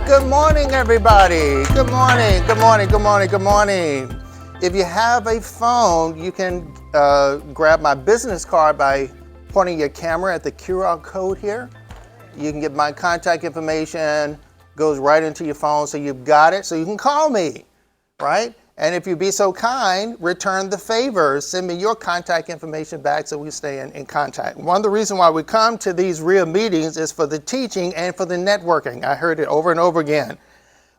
Good morning, everybody. Good morning, good morning, good morning, good morning. If you have a phone, you can grab my business card by pointing your camera at the QR code here. You can get my contact information, goes right into your phone, so you've got it, so you can call me, right? And if you be so kind, return the favor. Send me your contact information back so we stay in contact. One of the reasons why we come to these real meetings is for the teaching and for the networking. I heard it over and over again.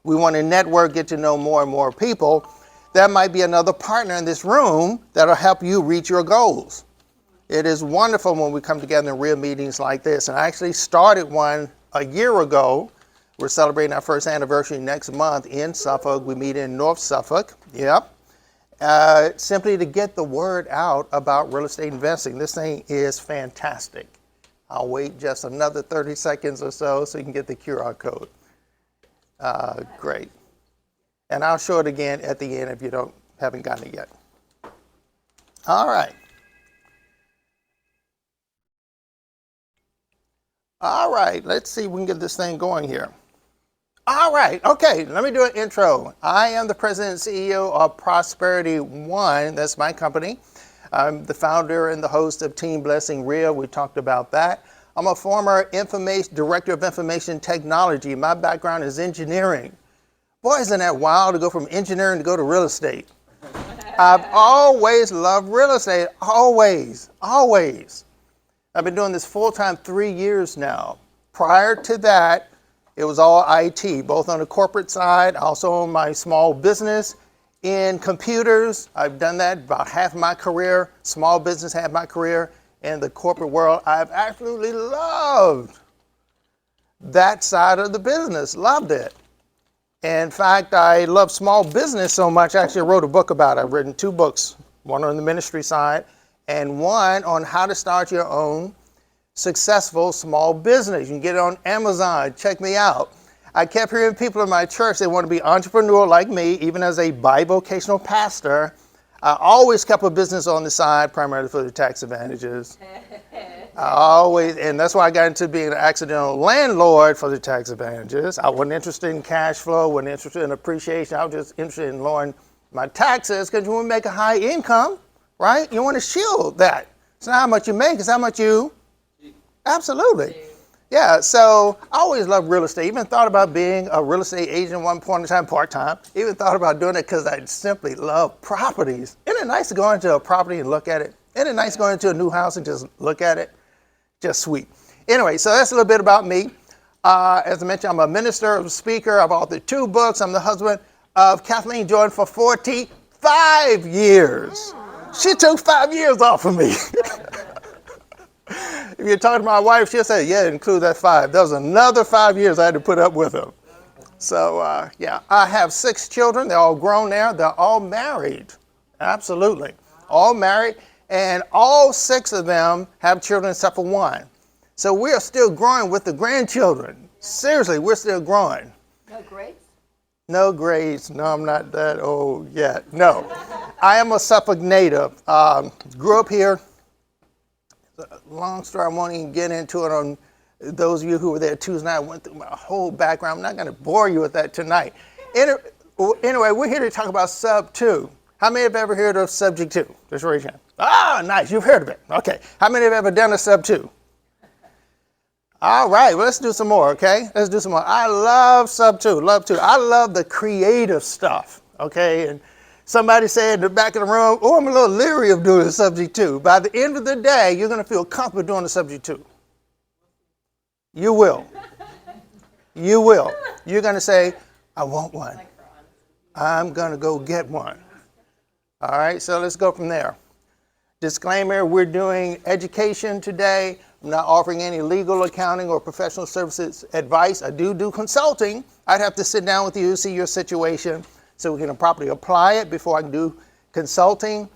We want to network, get to know more and more people. That might be another partner in this room that'll help you reach your goals. It is wonderful when we come together in real meetings like this. And I actually started one a year ago. We're celebrating our first anniversary next month in Suffolk. We meet in North Suffolk. Yep. Simply to get the word out about real estate investing. This thing is fantastic. I'll wait just another 30 seconds or so you can get the QR code. Great. And I'll show it again at the end if you haven't gotten it yet. All right. All right, let's see if we can get this thing going here. All right, okay, let me do an intro. I am the president and CEO of Prosperity One. That's my company. I'm the founder and the host of Team Blessing Real. We talked about that. I'm a former director of information technology. My background is engineering. Boy, isn't that wild to go from engineering to go to real estate. I've always loved real estate, always. I've been doing this full-time 3 years now. Prior to that, it was all IT, both on the corporate side, also on my small business. In computers, I've done that about half of my career. Small business, half my career. In the corporate world, I've absolutely loved that side of the business, loved it. In fact, I love small business so much, I actually wrote a book about it. I've written 2 books, one on the ministry side and one on how to start your own successful small business. You can get it on Amazon. Check me out. I kept hearing people in my church, they want to be entrepreneur like me, even as a bivocational pastor. I always kept a business on the side, primarily for the tax advantages. And that's why I got into being an accidental landlord for the tax advantages. I wasn't interested in cash flow, wasn't interested in appreciation. I was just interested in lowering my taxes because you want to make a high income, right? You want to shield that. It's not how much you make, it's how much you. Absolutely. Yeah, so I always loved real estate. Even thought about being a real estate agent at one point in time, part-time. Even thought about doing it because I simply love properties. Isn't it nice to go into a property and look at it? Isn't it nice going into a new house and just look at it? Just sweet. Anyway, so that's a little bit about me. As I mentioned, I'm a minister, I'm a speaker. I've authored 2 books. I'm the husband of Kathleen Jordan for 45 years. She took 5 years off of me. If you talk to my wife, she'll say, yeah, include that 5. That was another 5 years I had to put up with her. So, yeah, I have 6 children. They're all grown now. They're all married. Absolutely. All married. And all 6 of them have children except for 1. So we are still growing with the grandchildren. Seriously, we're still growing. No grades? No grades. No, I'm not that old yet. No. I am a Suffolk native. Grew up here. Long story, I won't even get into it on those of you who were there Tuesday night. I went through my whole background. I'm not going to bore you with that tonight. Anyway, we're here to talk about SubTo. How many have ever heard of Subject 2? Just raise your hand. Ah, nice. You've heard of it. Okay. How many have ever done a SubTo? All right. Well, let's do some more, okay? Let's do some more. I love SubTo. Love to. I love the creative stuff, okay? And somebody said in the back of the room, oh, I'm a little leery of doing a Subject 2. By the end of the day, you're going to feel comfortable doing a Subject 2. You will. You will. You're going to say, I want one. I'm going to go get one. All right, so let's go from there. Disclaimer, we're doing education today. I'm not offering any legal, accounting, or professional services advice. I do consulting. I'd have to sit down with you, see your situation, so we can properly apply it before I can do consulting.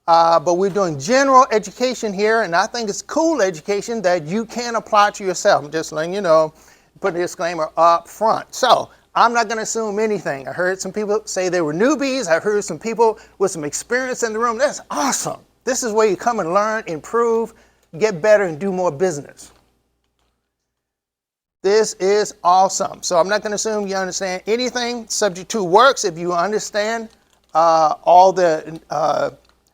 But we're doing general education here, and I think it's cool education that you can apply to yourself. I'm just letting you know, put a disclaimer up front. So I'm not going to assume anything. I heard some people say they were newbies. I heard some people with some experience in the room. That's awesome. This is where you come and learn, improve, get better, and do more business. This is awesome. So I'm not going to assume you understand anything. Subject to works if you understand all the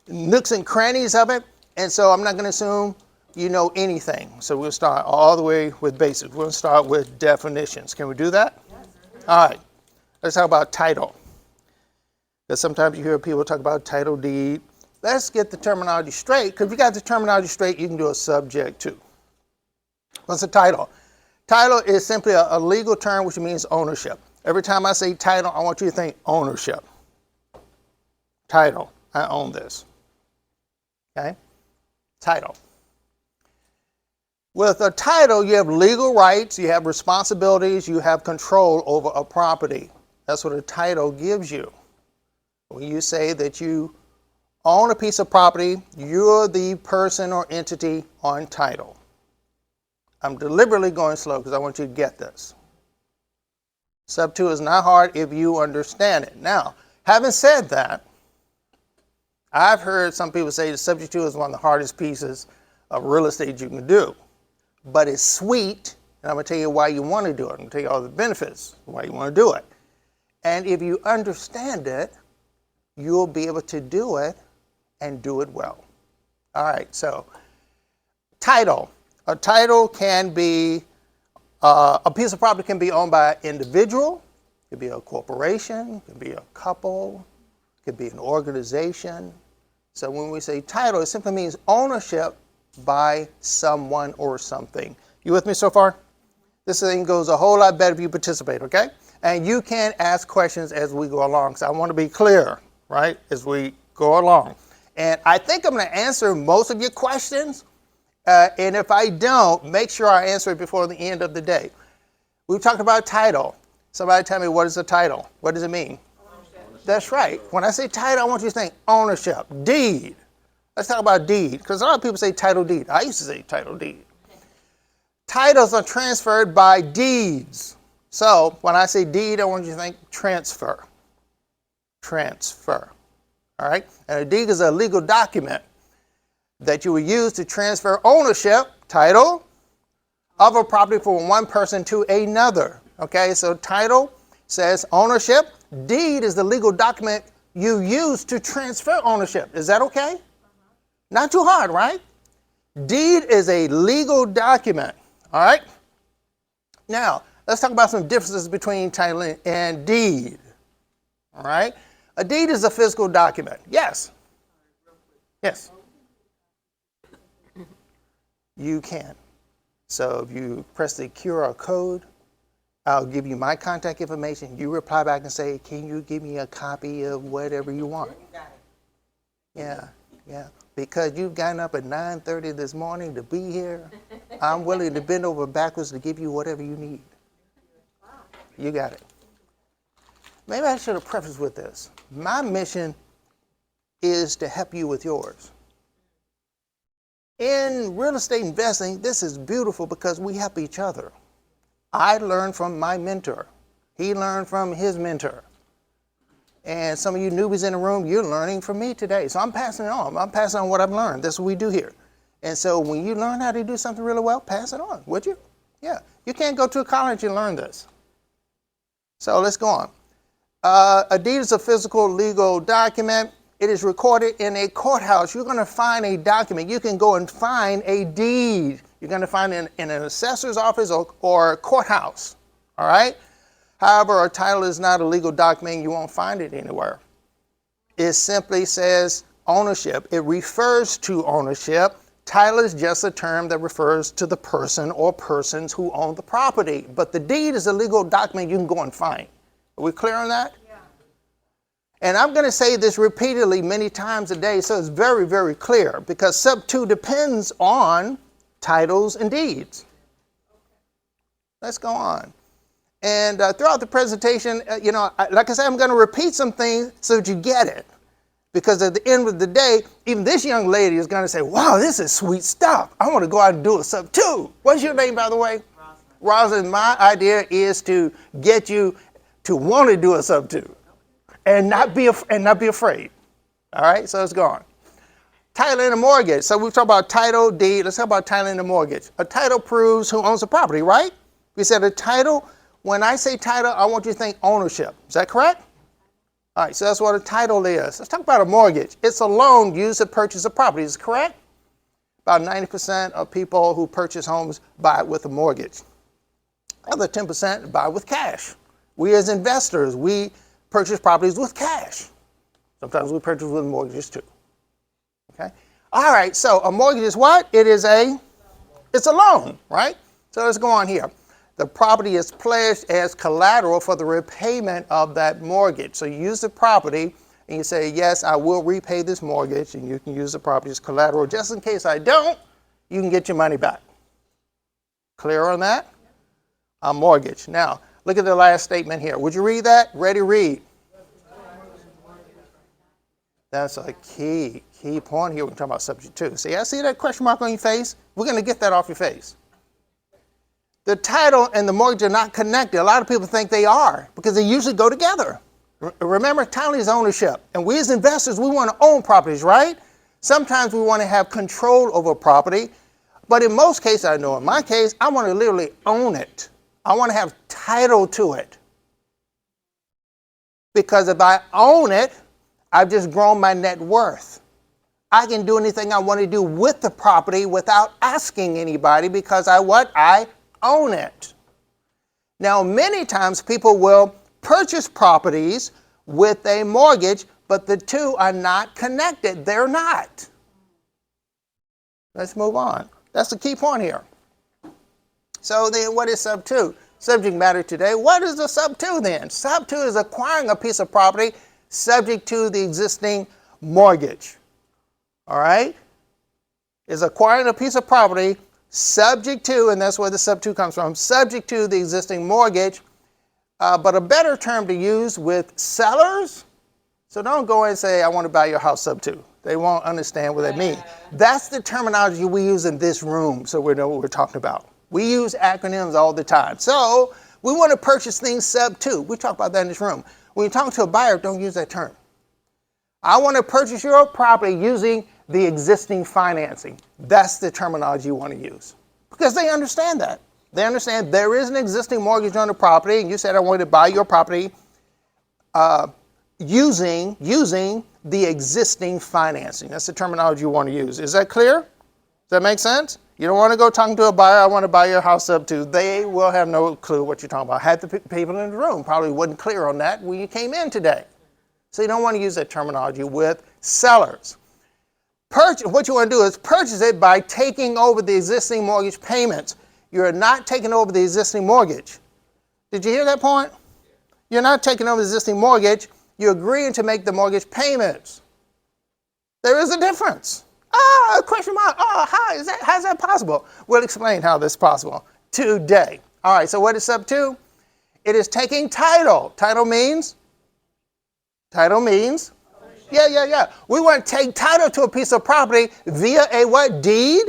nooks and crannies of it. And so I'm not going to assume you know anything. So we'll start all the way with basics. We'll start with definitions. Can we do that? Yes, sir. All right. Let's talk about title. Because sometimes you hear people talk about title deed. Let's get the terminology straight. Because if you got the terminology straight, you can do a subject too. What's a title? Title is simply a legal term which means ownership. Every time I say title, I want you to think ownership. Title. I own this. Okay? Title. With a title, you have legal rights, you have responsibilities, you have control over a property. That's what a title gives you. When you say that you own a piece of property, you're the person or entity on title. I'm deliberately going slow because I want you to get this. SubTo is not hard if you understand it. Now, having said that, I've heard some people say that Subject to is one of the hardest pieces of real estate you can do. But it's sweet, and I'm going to tell you why you want to do it. I'm going to tell you all the benefits, why you want to do it. And if you understand it, you'll be able to do it and do it well. All right, so title. A title can be, a piece of property can be owned by an individual, it could be a corporation, it could be a couple, it could be an organization. So when we say title, it simply means ownership by someone or something. You with me so far? This thing goes a whole lot better if you participate, okay? And you can ask questions as we go along. So I want to be clear, right, as we go along. And I think I'm going to answer most of your questions. And if I don't, make sure I answer it before the end of the day. We've talked about title. Somebody tell me, what is a title? What does it mean? Ownership. That's right. When I say title, I want you to think ownership, deed. Let's talk about deed, because a lot of people say title deed. I used to say title deed. Titles are transferred by deeds. So when I say deed, I want you to think transfer. Transfer. All right? And a deed is a legal document that you will use to transfer ownership, title, of a property from one person to another. Okay, so title says ownership. Deed is the legal document you use to transfer ownership. Is that okay? Not too hard, right? Deed is a legal document. All right? Now, let's talk about some differences between title and deed. All right? A deed is a physical document. Yes? Yes. You can. So if you press the QR code, I'll give you my contact information. You reply back and say, can you give me a copy of whatever you want? Yeah, yeah. Because you've gotten up at 9:30 this morning to be here, I'm willing to bend over backwards to give you whatever you need. You got it. Maybe I should have prefaced with this. My mission is to help you with yours. In real estate investing, this is beautiful because we help each other. I learned from my mentor. He learned from his mentor. And some of you newbies in the room, you're learning from me today. So I'm passing it on. I'm passing on what I've learned. That's what we do here. And so when you learn how to do something really well, pass it on, would you? Yeah. You can't go to a college and learn this. So let's go on. A deed is a physical legal document. It is recorded in a courthouse. You're going to find a document. You can go and find a deed. You're going to find it in an assessor's office or courthouse. All right? However, a title is not a legal document. You won't find it anywhere. It simply says ownership. It refers to ownership. Title is just a term that refers to the person or persons who own the property. But the deed is a legal document you can go and find. Are we clear on that? Yeah. And I'm going to say this repeatedly many times a day, so it's very, very clear, because SubTo depends on titles and deeds. Let's go on. And throughout the presentation, like I said, I'm going to repeat some things so that you get it. Because at the end of the day, even this young lady is going to say, wow, this is sweet stuff. I want to go out and do a SubTo. What's your name, by the way? Rosalind. My idea is to get you to want to do a SubTo and not be afraid. All right, so it's gone. Title and a mortgage. So we've talked about title, deed. Let's talk about title and a mortgage. A title proves who owns the property, right? We said a title. When I say title, I want you to think ownership. Is that correct? All right, so that's what a title is. Let's talk about a mortgage. It's a loan used to purchase a property. Is it correct? About 90% of people who purchase homes buy it with a mortgage. Other 10% buy with cash. We as investors, we purchase properties with cash. Sometimes we purchase with mortgages too. Okay? All right, so a mortgage is what? It's a loan, right? So let's go on here. The property is pledged as collateral for the repayment of that mortgage. So you use the property and you say, yes, I will repay this mortgage, and you can use the property as collateral. Just in case I don't, you can get your money back. Clear on that? A mortgage. Now, look at the last statement here. Would you read that? Ready, read. That's a key point here when we're talking about subject to. See, I see that question mark on your face? We're going to get that off your face. The title and the mortgage are not connected. A lot of people think they are because they usually go together. Remember, title is ownership. And we as investors, we want to own properties, right? Sometimes we want to have control over property. But in most cases, I know in my case, I want to literally own it. I want to have title to it. Because if I own it, I've just grown my net worth. I can do anything I want to do with the property without asking anybody because I own it. Now, many times people will purchase properties with a mortgage, but the two are not connected. They're not. Let's move on. That's the key point here. So then what is SubTo? Subject matter today. What is the SubTo then? SubTo is acquiring a piece of property subject to the existing mortgage. All right? Is acquiring a piece of property subject to, and that's where the SubTo comes from, subject to the existing mortgage, but a better term to use with sellers. So don't go and say, I want to buy your house SubTo. They won't understand what that means. That's the terminology we use in this room, so we know what we're talking about. We use acronyms all the time. So we want to purchase things SubTo. We talk about that in this room. When you talk to a buyer, don't use that term. I want to purchase your property using the existing financing. That's the terminology you want to use. Because they understand that. They understand there is an existing mortgage on the property, and you said I wanted to buy your property using the existing financing. That's the terminology you want to use. Is that clear? Does that make sense? You don't want to go talking to a buyer, I want to buy your house SubTo. They will have no clue what you're talking about. Half the people in the room probably wasn't clear on that when you came in today. So you don't want to use that terminology with sellers. What you want to do is purchase it by taking over the existing mortgage payments. You're not taking over the existing mortgage. Did you hear that point? You're not taking over the existing mortgage. You're agreeing to make the mortgage payments. There is a difference. Question mark. How's that possible? We'll explain how this is possible today. All right, so what is SubTo? It is taking title. Title means? Yeah. We want to take title to a piece of property via a what? Deed?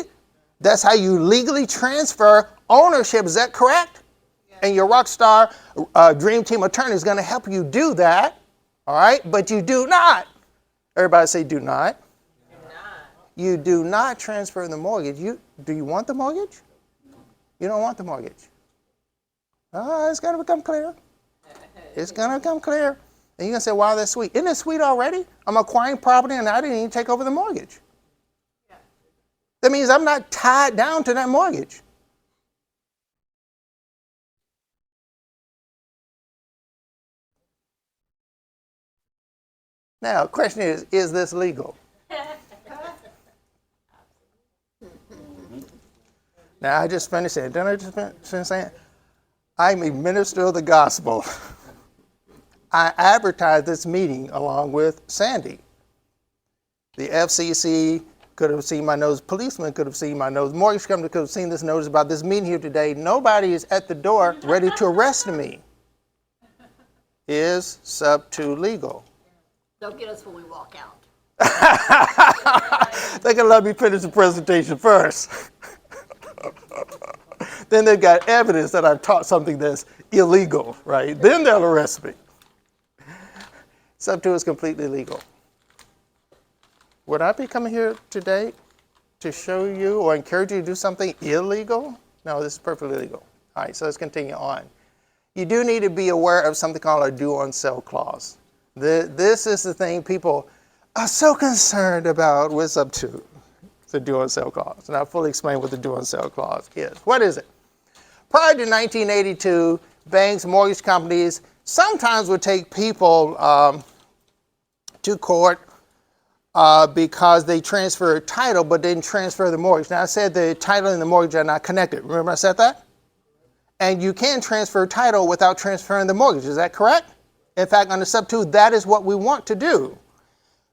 That's how you legally transfer ownership. Is that correct? Yeah. And your rockstar dream team attorney is going to help you do that. All right? But you do not. Everybody say do not. You do not transfer the mortgage. Do you want the mortgage? You don't want the mortgage. It's going to become clear. It's going to become clear. And you're going to say, wow, that's sweet. Isn't it sweet already? I'm acquiring property and I didn't even take over the mortgage. Yeah. That means I'm not tied down to that mortgage. Now, the question is this legal? Now, I just finished saying, didn't I just finish saying? I'm a minister of the gospel. I advertised this meeting along with Sandy. The FCC could have seen my notice, policemen could have seen my notice, mortgage company could have seen this notice about this meeting here today. Nobody is at the door ready to arrest me. Is SubTo legal? Don't get us when we walk out. They can let me finish the presentation first. Then they've got evidence that I've taught something that's illegal, right? Then they'll arrest me. SubTo is completely legal. Would I be coming here today to show you or encourage you to do something illegal? No, this is perfectly legal. All right, so let's continue on. You do need to be aware of something called a due on sale clause. This is the thing people are so concerned about with SubTo, the due on sale clause. And I'll fully explain what the due on sale clause is. What is it? Prior to 1982, banks, mortgage companies sometimes would take people to court because they transferred title but didn't transfer the mortgage. Now I said the title and the mortgage are not connected. Remember I said that? And you can transfer title without transferring the mortgage. Is that correct? In fact, under SubTo, that is what we want to do.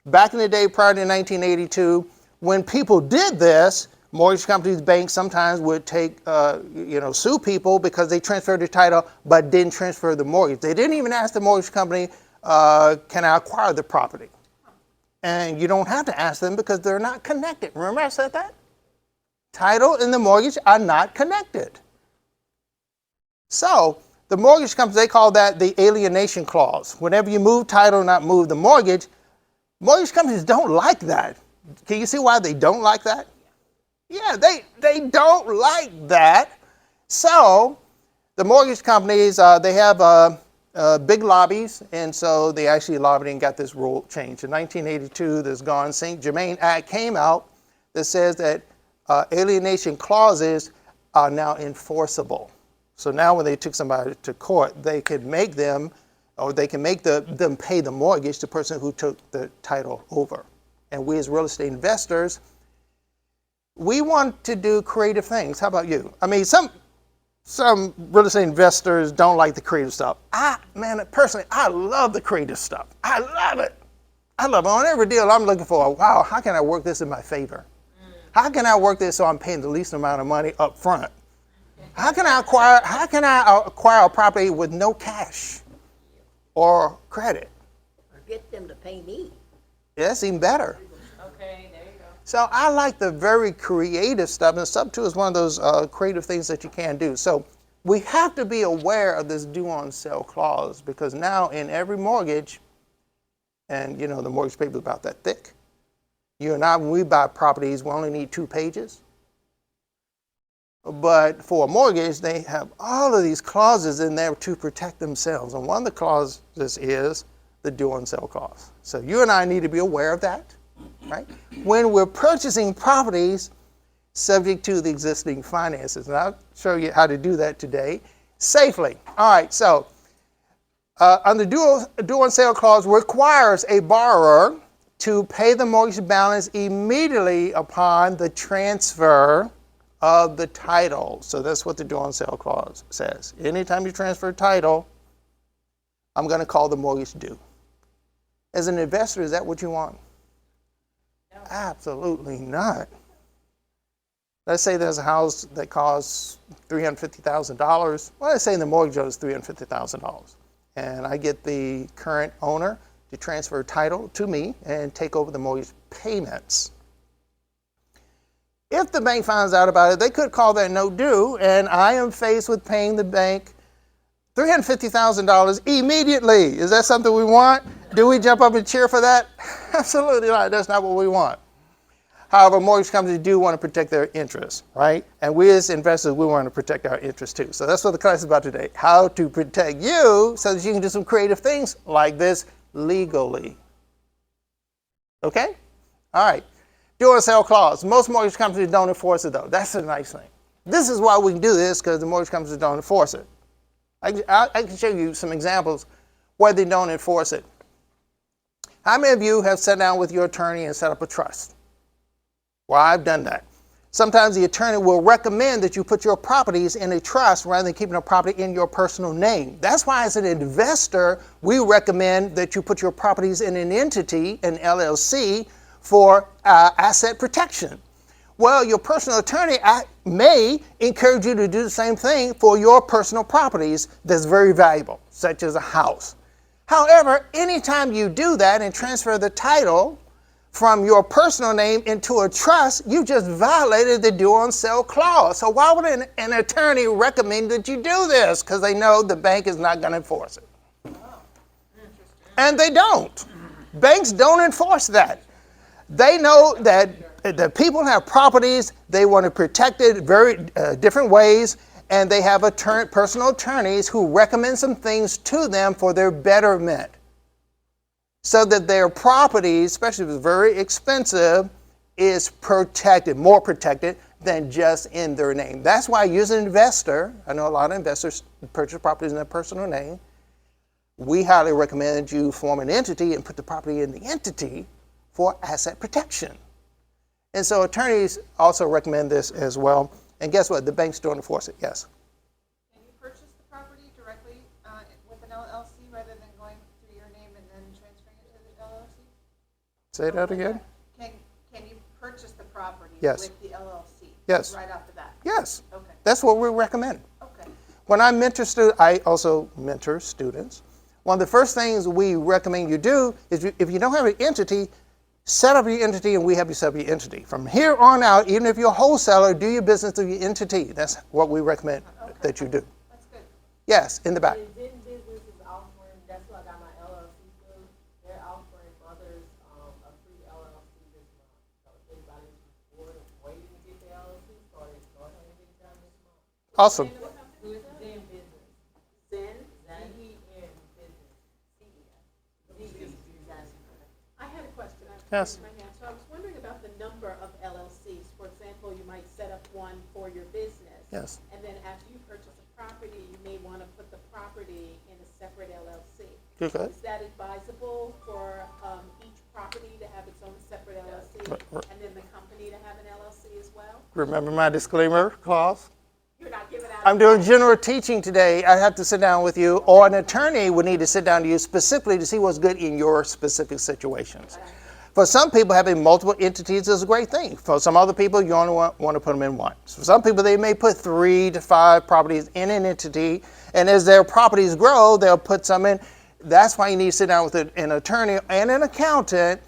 Back in the day prior to 1982, when people did this, mortgage companies, banks sometimes would take, sue people because they transferred the title but didn't transfer the mortgage. They didn't even ask the mortgage company, can I acquire the property? And you don't have to ask them because they're not connected. Remember I said that? Title and the mortgage are not connected. So the mortgage companies, they call that the alienation clause. Whenever you move title, not move the mortgage companies don't like that. Can you see why they don't like that? Yeah, they don't like that. So the mortgage companies, they have big lobbies, and so they actually lobbied and got this rule changed. In 1982, this Gone St. Germain Act came out that says that alienation clauses are now enforceable. So now when they took somebody to court, they could make them, or they can make them pay the mortgage, the person who took the title over. And we as real estate investors, we want to do creative things. How about you? I mean, some real estate investors don't like the creative stuff. Personally, I love the creative stuff. I love it. On every deal I'm looking for, wow, how can I work this in my favor? How can I work this so I'm paying the least amount of money up front? How can I acquire a property with no cash or credit? Or get them to pay me. That's even better. Okay, there you go. So I like the very creative stuff, and SubTo is one of those creative things that you can do. So we have to be aware of this due on sale clause, because now in every mortgage, and the mortgage paper is about that thick. You and I, when we buy properties, we only need 2 pages. But for a mortgage, they have all of these clauses in there to protect themselves. And one of the clauses is the due on sale clause. So you and I need to be aware of that, right? When we're purchasing properties subject to the existing finances. And I'll show you how to do that today safely. All right, so under due on sale clause requires a borrower to pay the mortgage balance immediately upon the transfer of the title. So that's what the due on sale clause says. Anytime you transfer title, I'm going to call the mortgage due. As an investor, is that what you want? No. Absolutely not. Let's say there's a house that costs $350,000. Well, let's say the mortgage is $350,000. And I get the current owner to transfer title to me and take over the mortgage payments. If the bank finds out about it, they could call that note due, and I am faced with paying the bank $350,000 immediately. Is that something we want? Do we jump up and cheer for that? Absolutely not. That's not what we want. However, mortgage companies do want to protect their interests, right? And we as investors, we want to protect our interests too. So that's what the class is about today. How to protect you so that you can do some creative things like this legally. Okay? All right. Due on sale clause. Most mortgage companies don't enforce it though. That's the nice thing. This is why we can do this, because the mortgage companies don't enforce it. I can show you some examples where they don't enforce it. How many of you have sat down with your attorney and set up a trust? Well, I've done that. Sometimes the attorney will recommend that you put your properties in a trust rather than keeping a property in your personal name. That's why as an investor, we recommend that you put your properties in an entity, an LLC, for asset protection. Well, your personal attorney may encourage you to do the same thing for your personal properties that's very valuable, such as a house. However, anytime you do that and transfer the title from your personal name into a trust, you just violated the due on sale clause. So why would an attorney recommend that you do this? Because they know the bank is not going to enforce it. And they don't. Banks don't enforce that. They know that the people have properties, they want to protect it very different ways, and they have personal attorneys who recommend some things to them for their betterment, so that their property, especially if it's very expensive, is protected, more protected than just in their name. That's why, as an investor, I know a lot of investors purchase properties in their personal name. We highly recommend you form an entity and put the property in the entity for asset protection. And so attorneys also recommend this as well. And guess what? The banks don't enforce it. Yes. Can you purchase the property directly with an LLC rather than going through your name and then transferring it to the LLC? Say that again. Can you purchase the property Yes. with the LLC? Yes. Right off the bat? Yes. Okay. That's what we recommend. Okay. When I mentor students, I also mentor students. One of the first things we recommend you do is, if you don't have an entity, set up your entity and we have you set up your entity. From here on out, even if you're a wholesaler, do your business through your entity. That's what we recommend that you do. That's good. Yes, in the back. Then business is offering, that's what I got my LLC through. They're offering others a free LLC this month. So if anybody's waiting to get their LLC started, go ahead and get it done this month. Awesome. Do it Zen Business. Zen, Z-E-N Business. I had a question. Yes. So I was wondering about the number of LLCs. For example, you might set up one for your business. Yes. And then after you purchase a property, you may want to put the property in a separate LLC. Good. Is that advisable for each property to have its own separate LLC? And then the company to have an LLC as well? Remember my disclaimer clause? You're not giving out. I'm doing general teaching today. I have to sit down with you, or an attorney would need to sit down to you specifically to see what's good in your specific situations. For some people, having multiple entities is a great thing. For some other people, you only want to put them in one. For some people, they may put 3 to 5 properties in an entity, and as their properties grow, they'll put some in. That's why you need to sit down with an attorney and an accountant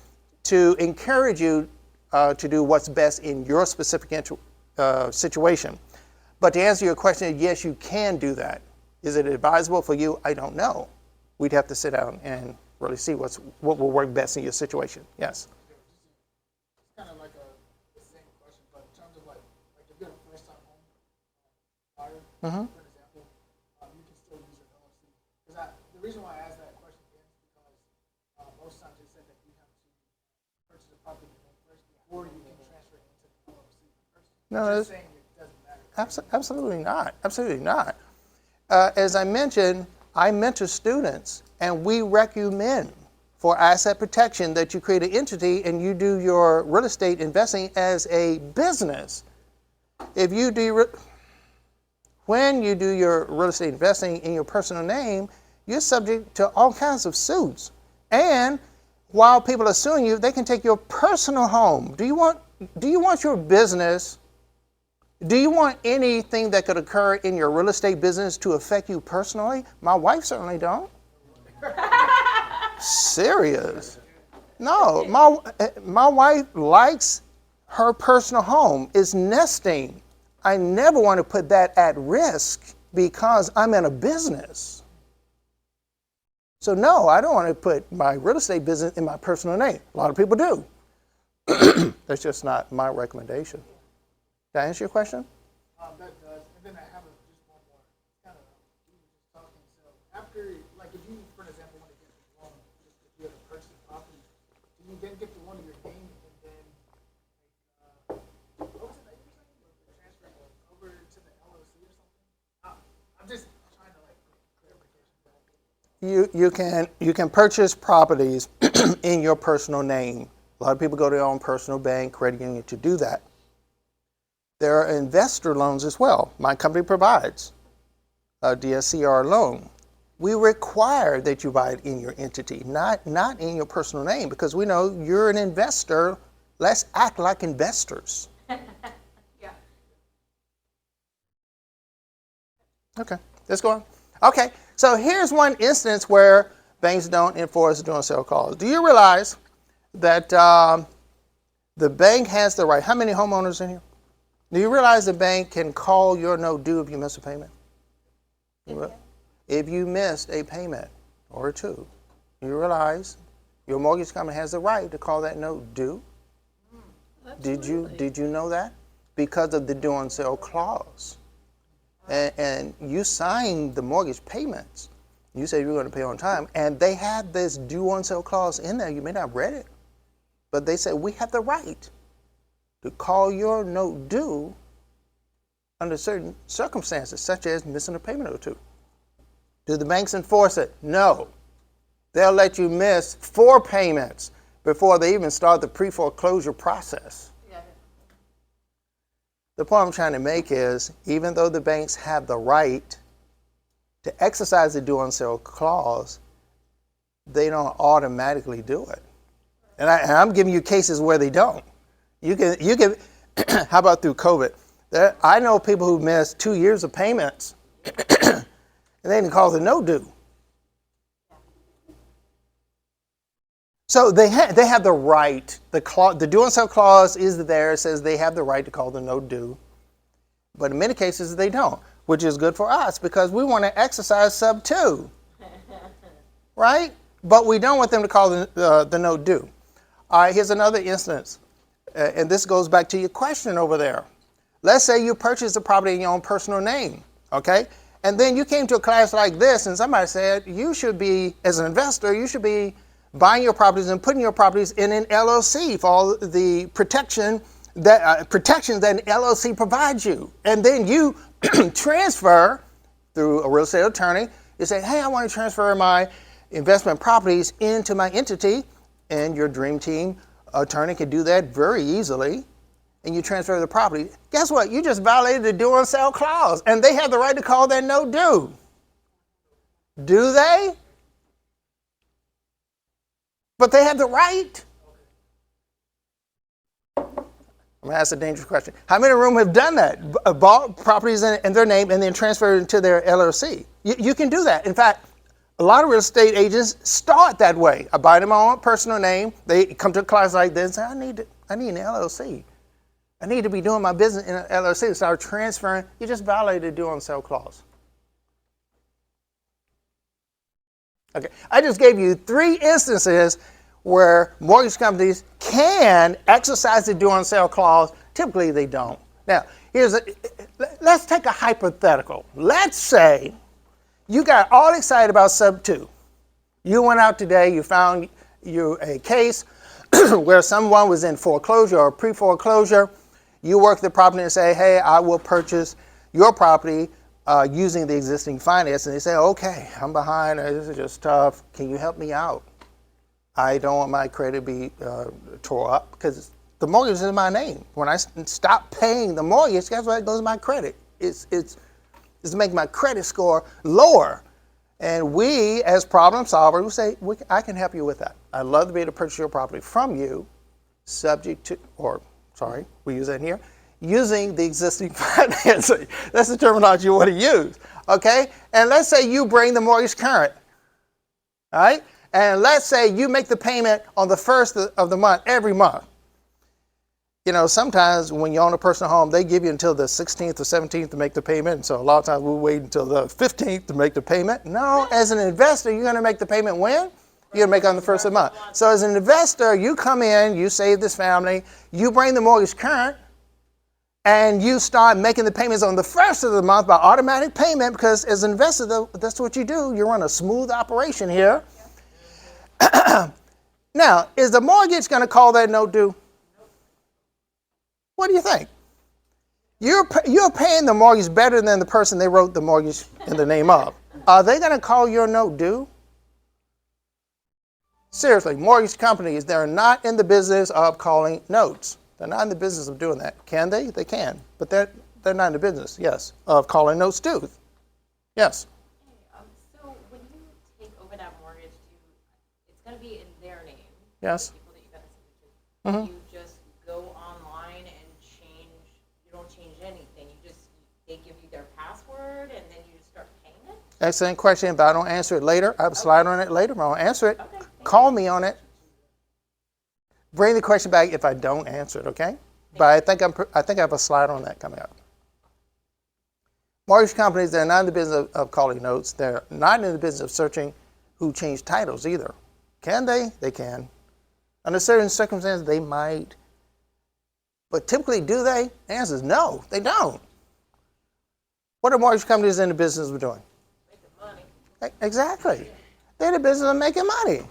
to encourage you to do what's best in your specific situation. But to answer your question, yes, you can do that. Is it advisable for you? I don't know. We'd have to sit down and really see what will work best in your situation. Yes. It's kind of like the same question, but in terms of like if you're a first-time home buyer, for example, you can still use your LLC. Because the reason why I asked that question again is because most times they said that you have to purchase a property first before you can transfer it into the LLC first. No, Just saying it doesn't matter. Absolutely not. Absolutely not. As I mentioned, I mentor students, and we recommend for asset protection that you create an entity and you do your real estate investing as a business. If you do, when you do your real estate investing in your personal name, you're subject to all kinds of suits. And while people are suing you, they can take your personal home. Do you want your business? Do you want anything that could occur in your real estate business to affect you personally? My wife certainly don't. Serious. No, my wife likes her personal home, is nesting. I never want to put that at risk because I'm in a business. So no, I don't want to put my real estate business in my personal name. A lot of people do. That's just not my recommendation. Did I answer your question? That does. And then I have just one more. Kind of, we were just talking. So after, like, if you, for example, want to get the loan, just if you have to purchase the property, do you then get the loan in your name and then, what was it that you were saying? Transfer it over to the LLC or something? I'm just trying to, like, get clarification. You can purchase properties in your personal name. A lot of people go to their own personal bank, credit union to do that. There are investor loans as well. My company provides a DSCR loan. We require that you buy it in your entity, not in your personal name, because we know you're an investor. Let's act like investors. Yeah. Okay, let's go on. Okay, so here's one instance where banks don't enforce doing sale calls. Do you realize that the bank has the right? How many homeowners in here? Do you realize the bank can call your note due if you miss a payment? If you missed a payment or two, you realize your mortgage company has the right to call that note due? Did you know that? Because of the due on sale clause. and you sign the mortgage payments. You say you're going to pay on time, and they had this due on sale clause in there. You may not have read it, but they said we have the right to call your note due under certain circumstances, such as missing a payment or two. Do the banks enforce it? No. They'll let you miss 4 payments before they even start the pre-foreclosure process. Yeah. The point I'm trying to make is, even though the banks have the right to exercise the due on sale clause, they don't automatically do it. And I'm giving you cases where they don't. You can. How about through COVID? I know people who missed 2 years of payments, and they didn't call the no due. So they have the right. The due on sale clause is there. It says they have the right to call the no due. But in many cases they don't, which is good for us because we want to exercise SubTo, right? But we don't want them to call the no due. All right, here's another instance, and this goes back to your question over there. Let's say you purchased the property in your own personal name, okay? And then you came to a class like this, and somebody said you should be, as an investor, you should be buying your properties and putting your properties in an LLC for all the protections that an LLC provides you. And then you transfer through a real estate attorney. You say, hey, I want to transfer my investment properties into my entity. And your dream team attorney can do that very easily. And you transfer the property. Guess what? You just violated the due on sale clause. And they have the right to call that no due. Do they? But they have the right. I'm going to ask a dangerous question. How many in the room have done that? Bought properties in their name and then transferred into their LLC? You can do that. In fact, a lot of real estate agents start that way. I buy them on personal name. They come to a class like this and say, I need an LLC. I need to be doing my business in an LLC. So start transferring. You just violated the due on sale clause. Okay, I just gave you 3 instances where mortgage companies can exercise the due on sale clause. Typically, they don't. Now, let's take a hypothetical. Let's say you got all excited about SubTo. You went out today, you found a case where someone was in foreclosure or pre-foreclosure. You work the property and say, hey, I will purchase your property using the existing finance. And they say, okay, I'm behind. This is just tough. Can you help me out? I don't want my credit to be tore up because the mortgage is in my name. When I stop paying the mortgage, guess what? It goes to my credit. It's to make my credit score lower. And we, as problem solvers, we say, I can help you with that. I'd love to be able to purchase your property from you, we use that here, using the existing financing. That's the terminology you want to use, okay? And let's say you bring the mortgage current, all right? And let's say you make the payment on the 1st of the month, every month. You know, sometimes when you own a personal home, they give you until the 16th or 17th to make the payment. And so a lot of times we wait until the 15th to make the payment. No, as an investor, you're going to make the payment when? You're going to make it on the 1st of the month. So as an investor, you come in, you save this family, you bring the mortgage current, and you start making the payments on the 1st of the month by automatic payment because as an investor, that's what you do. You run a smooth operation here. Now, is the mortgage going to call that no due? What do you think? You're paying the mortgage better than the person they wrote the mortgage in the name of. Are they going to call your note due? Seriously, mortgage companies, they're not in the business of calling notes. They're not in the business of doing that. Can they? They can. But they're not in the business, yes, of calling notes due. Yes. So when you take over that mortgage, it's going to be in their name. Yes. The people that you got to send it to. You just go online and you don't change anything. They give you their password and then you just start paying it? Excellent question. If I don't answer it later, I have a slide on it later, but I'll answer it. Okay. Call me on it. Bring the question back if I don't answer it, okay? But I think I have a slide on that coming up. Mortgage companies, they're not in the business of calling notes. They're not in the business of searching who changed titles either. Can they? They can. Under certain circumstances, they might. But typically, do they? The answer is no, they don't. What are mortgage companies in the business of doing? Making money. Exactly. They're in the business of making money.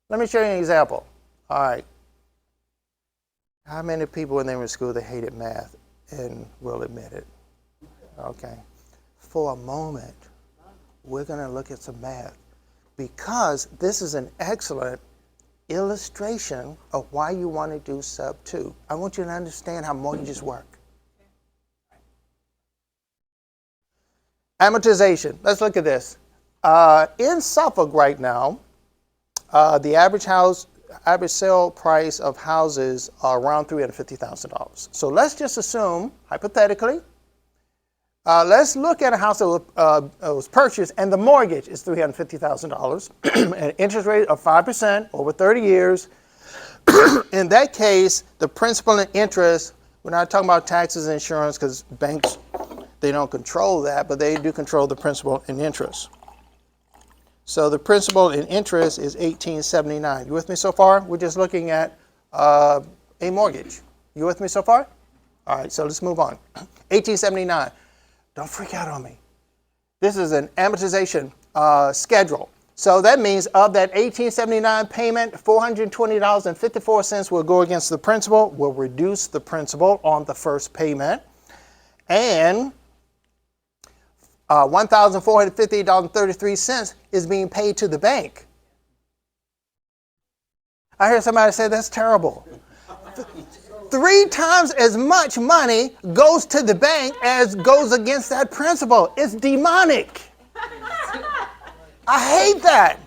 Let me show you an example. All right. How many people when they were in school, they hated math and will admit it? Okay. For a moment, we're going to look at some math because this is an excellent illustration of why you want to do SubTo. I want you to understand how mortgages work. Amortization. Let's look at this. In Suffolk right now, the average sale price of houses are around $350,000. So let's just assume, hypothetically, let's look at a house that was purchased and the mortgage is $350,000, an interest rate of 5% over 30 years. In that case, the principal and interest, we're not talking about taxes and insurance because banks, they don't control that, but they do control the principal and interest. So the principal and interest is $1,879. You with me so far? We're just looking at a mortgage. You with me so far? All right, so let's move on. $1,879. Don't freak out on me. This is an amortization schedule. So that means of that $1,879 payment, $420.54 will go against the principal, will reduce the principal on the first payment, and $1,458.33 is being paid to the bank. I heard somebody say that's terrible. 3 times as much money goes to the bank as goes against that principal. It's demonic. I hate that.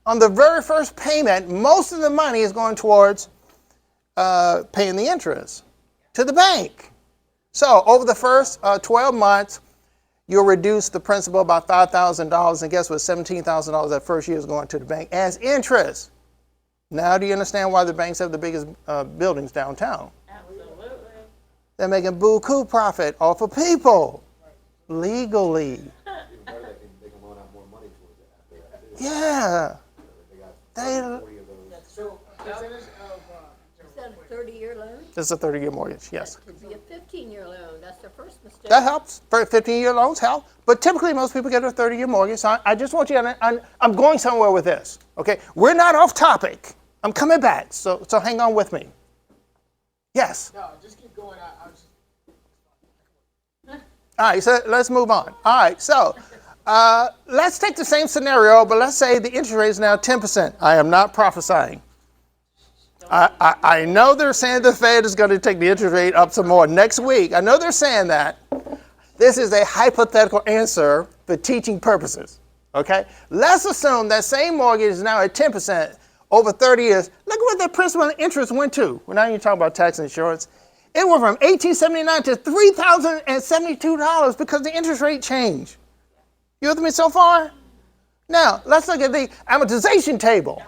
On the very first payment, most of the money is going towards paying the interest to the bank. So over the first 12 months, you'll reduce the principal about $5,000, and guess what? $17,000 that first year is going to the bank as interest. Now do you understand why the banks have the biggest buildings downtown? Absolutely. They're making buku profit off of people legally. Yeah. So percentage of Is that a 30-year loan? This is a 30-year mortgage, yes. That could be a 15-year loan. That's the first mistake. That helps. 15-year loans help. But typically most people get a 30-year mortgage. So I just want you to, I'm going somewhere with this. Okay? We're not off topic. I'm coming back. So hang on with me. Yes. no, just keep going. I was All right, so let's move on. All right, so let's take the same scenario, but let's say the interest rate is now 10%. I am not prophesying. I know they're saying the Fed is going to take the interest rate up some more next week. I know they're saying that. This is a hypothetical answer for teaching purposes, okay? Let's assume that same mortgage is now at 10% over 30 years. Look at what the principal and interest went to. We're not even talking about tax and insurance. It went from $1,879 to $3,072 because the interest rate changed. You with me so far? Now, let's look at the amortization table.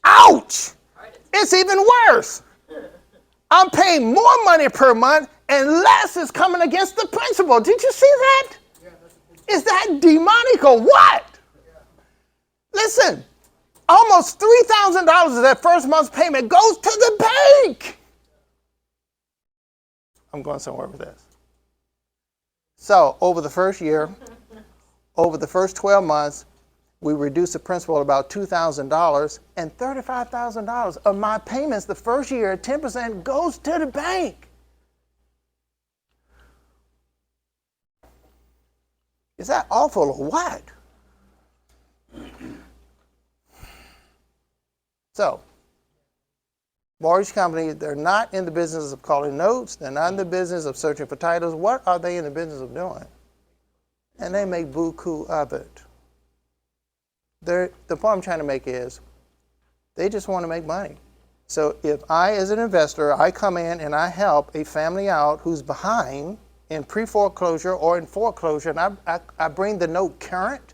Ouch! It's even worse. I'm paying more money per month and less is coming against the principal. Did you see that? Is that demonic or what? Listen, almost $3,000 of that first month's payment goes to the bank. I'm going somewhere with this. So over the first year, over the first 12 months, we reduced the principal about $2,000, and $35,000 of my payments the first year at 10% goes to the bank. Is that awful or what? So, mortgage companies, they're not in the business of calling notes. They're not in the business of searching for titles. What are they in the business of doing? And they make buku of it. The point I'm trying to make is they just want to make money. So if I, as an investor, I come in and I help a family out who's behind in pre-foreclosure or in foreclosure, and I bring the note current,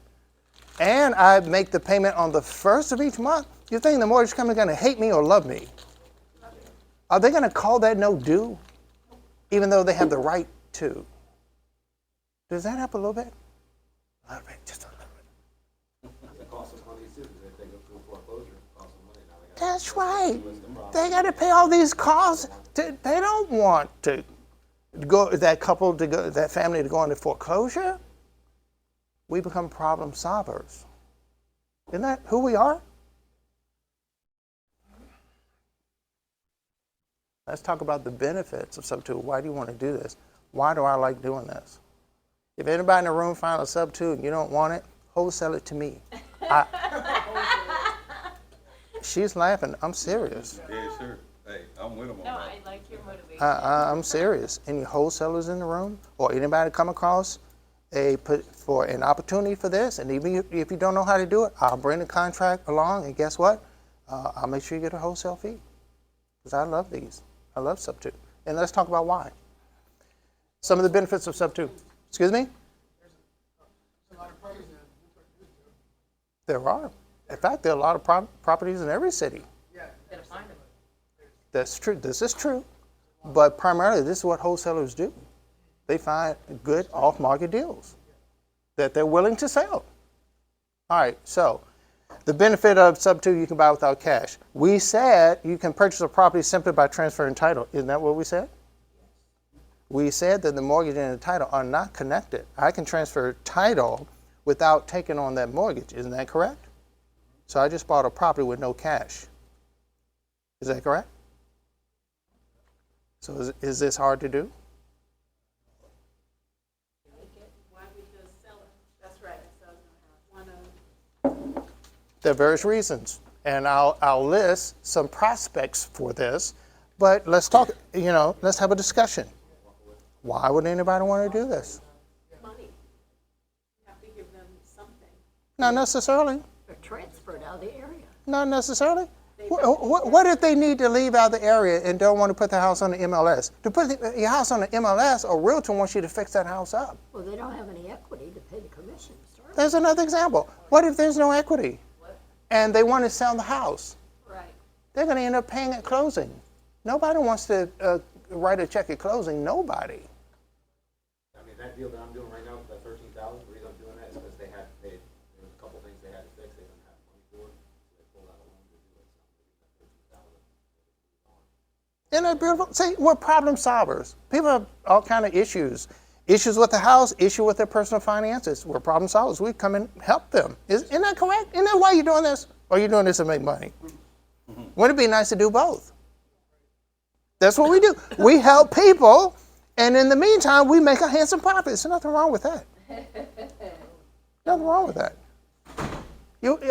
and I make the payment on the first of each month, you think the mortgage company is going to hate me or love me? Are they going to call that note due, even though they have the right to? Does that help a little bit? A little bit, just a little bit. That's right. They got to pay all these costs. They don't want to. that family to go into foreclosure, we become problem solvers. Isn't that who we are? Let's talk about the benefits of SubTo. Why do you want to do this? Why do I like doing this? If anybody in the room finds a SubTo and you don't want it, wholesale it to me. She's laughing. I'm serious. Yeah, sure. Hey, I'm with them on No, that. I like your motivation. I'm serious. Any wholesalers in the room or anybody come across for an opportunity for this, and even if you don't know how to do it, I'll bring the contract along, and guess what? I'll make sure you get a wholesale fee because I love these. I love SubTo. And let's talk about why. Some of the benefits of SubTo. Excuse me? There are. In fact, there are a lot of properties in every city. Gotta find them. That's true. This is true. But primarily, this is what wholesalers do. They find good off-market deals that they're willing to sell. All right, so the benefit of SubTo, you can buy without cash. We said you can purchase a property simply by transferring title. Isn't that what we said? We said that the mortgage and the title are not connected. I can transfer title without taking on that mortgage. Isn't that correct? So I just bought a property with no cash. Is that correct? So is this hard to do? Why would the seller? That's right. That's what I was gonna have. There are various reasons, and I'll list some prospects for this, but let's talk, let's have a discussion. Why would anybody want to do this? Money. You have to give them something. Not necessarily. They're transferred out of the area. Not necessarily. What if they need to leave out the area and don't want to put their house on the MLS? To put your house on the MLS, a realtor wants you to fix that house up. Well, they don't have any equity to pay the commission. Sorry. There's another example. What if there's no equity and they want to sell the house? Right. They're going to end up paying at closing. Nobody wants to write a check at closing. Nobody. I mean, that deal that I'm doing right now, the 13,000, the reason I'm doing that is because there was a couple things they had to fix, they didn't have money for it, so they pulled out a loan to do it, so I'm giving that 13,000. Isn't that beautiful? See, we're problem solvers. People have all kind of issues. Issues with the house, issue with their personal finances. We're problem solvers. We come and help them. Isn't that correct? Isn't that why you're doing this? Or are you doing this to make money? Wouldn't it be nice to do both? That's what we do. We help people, and in the meantime, we make a handsome profit. There's nothing wrong with that. Nothing wrong with that.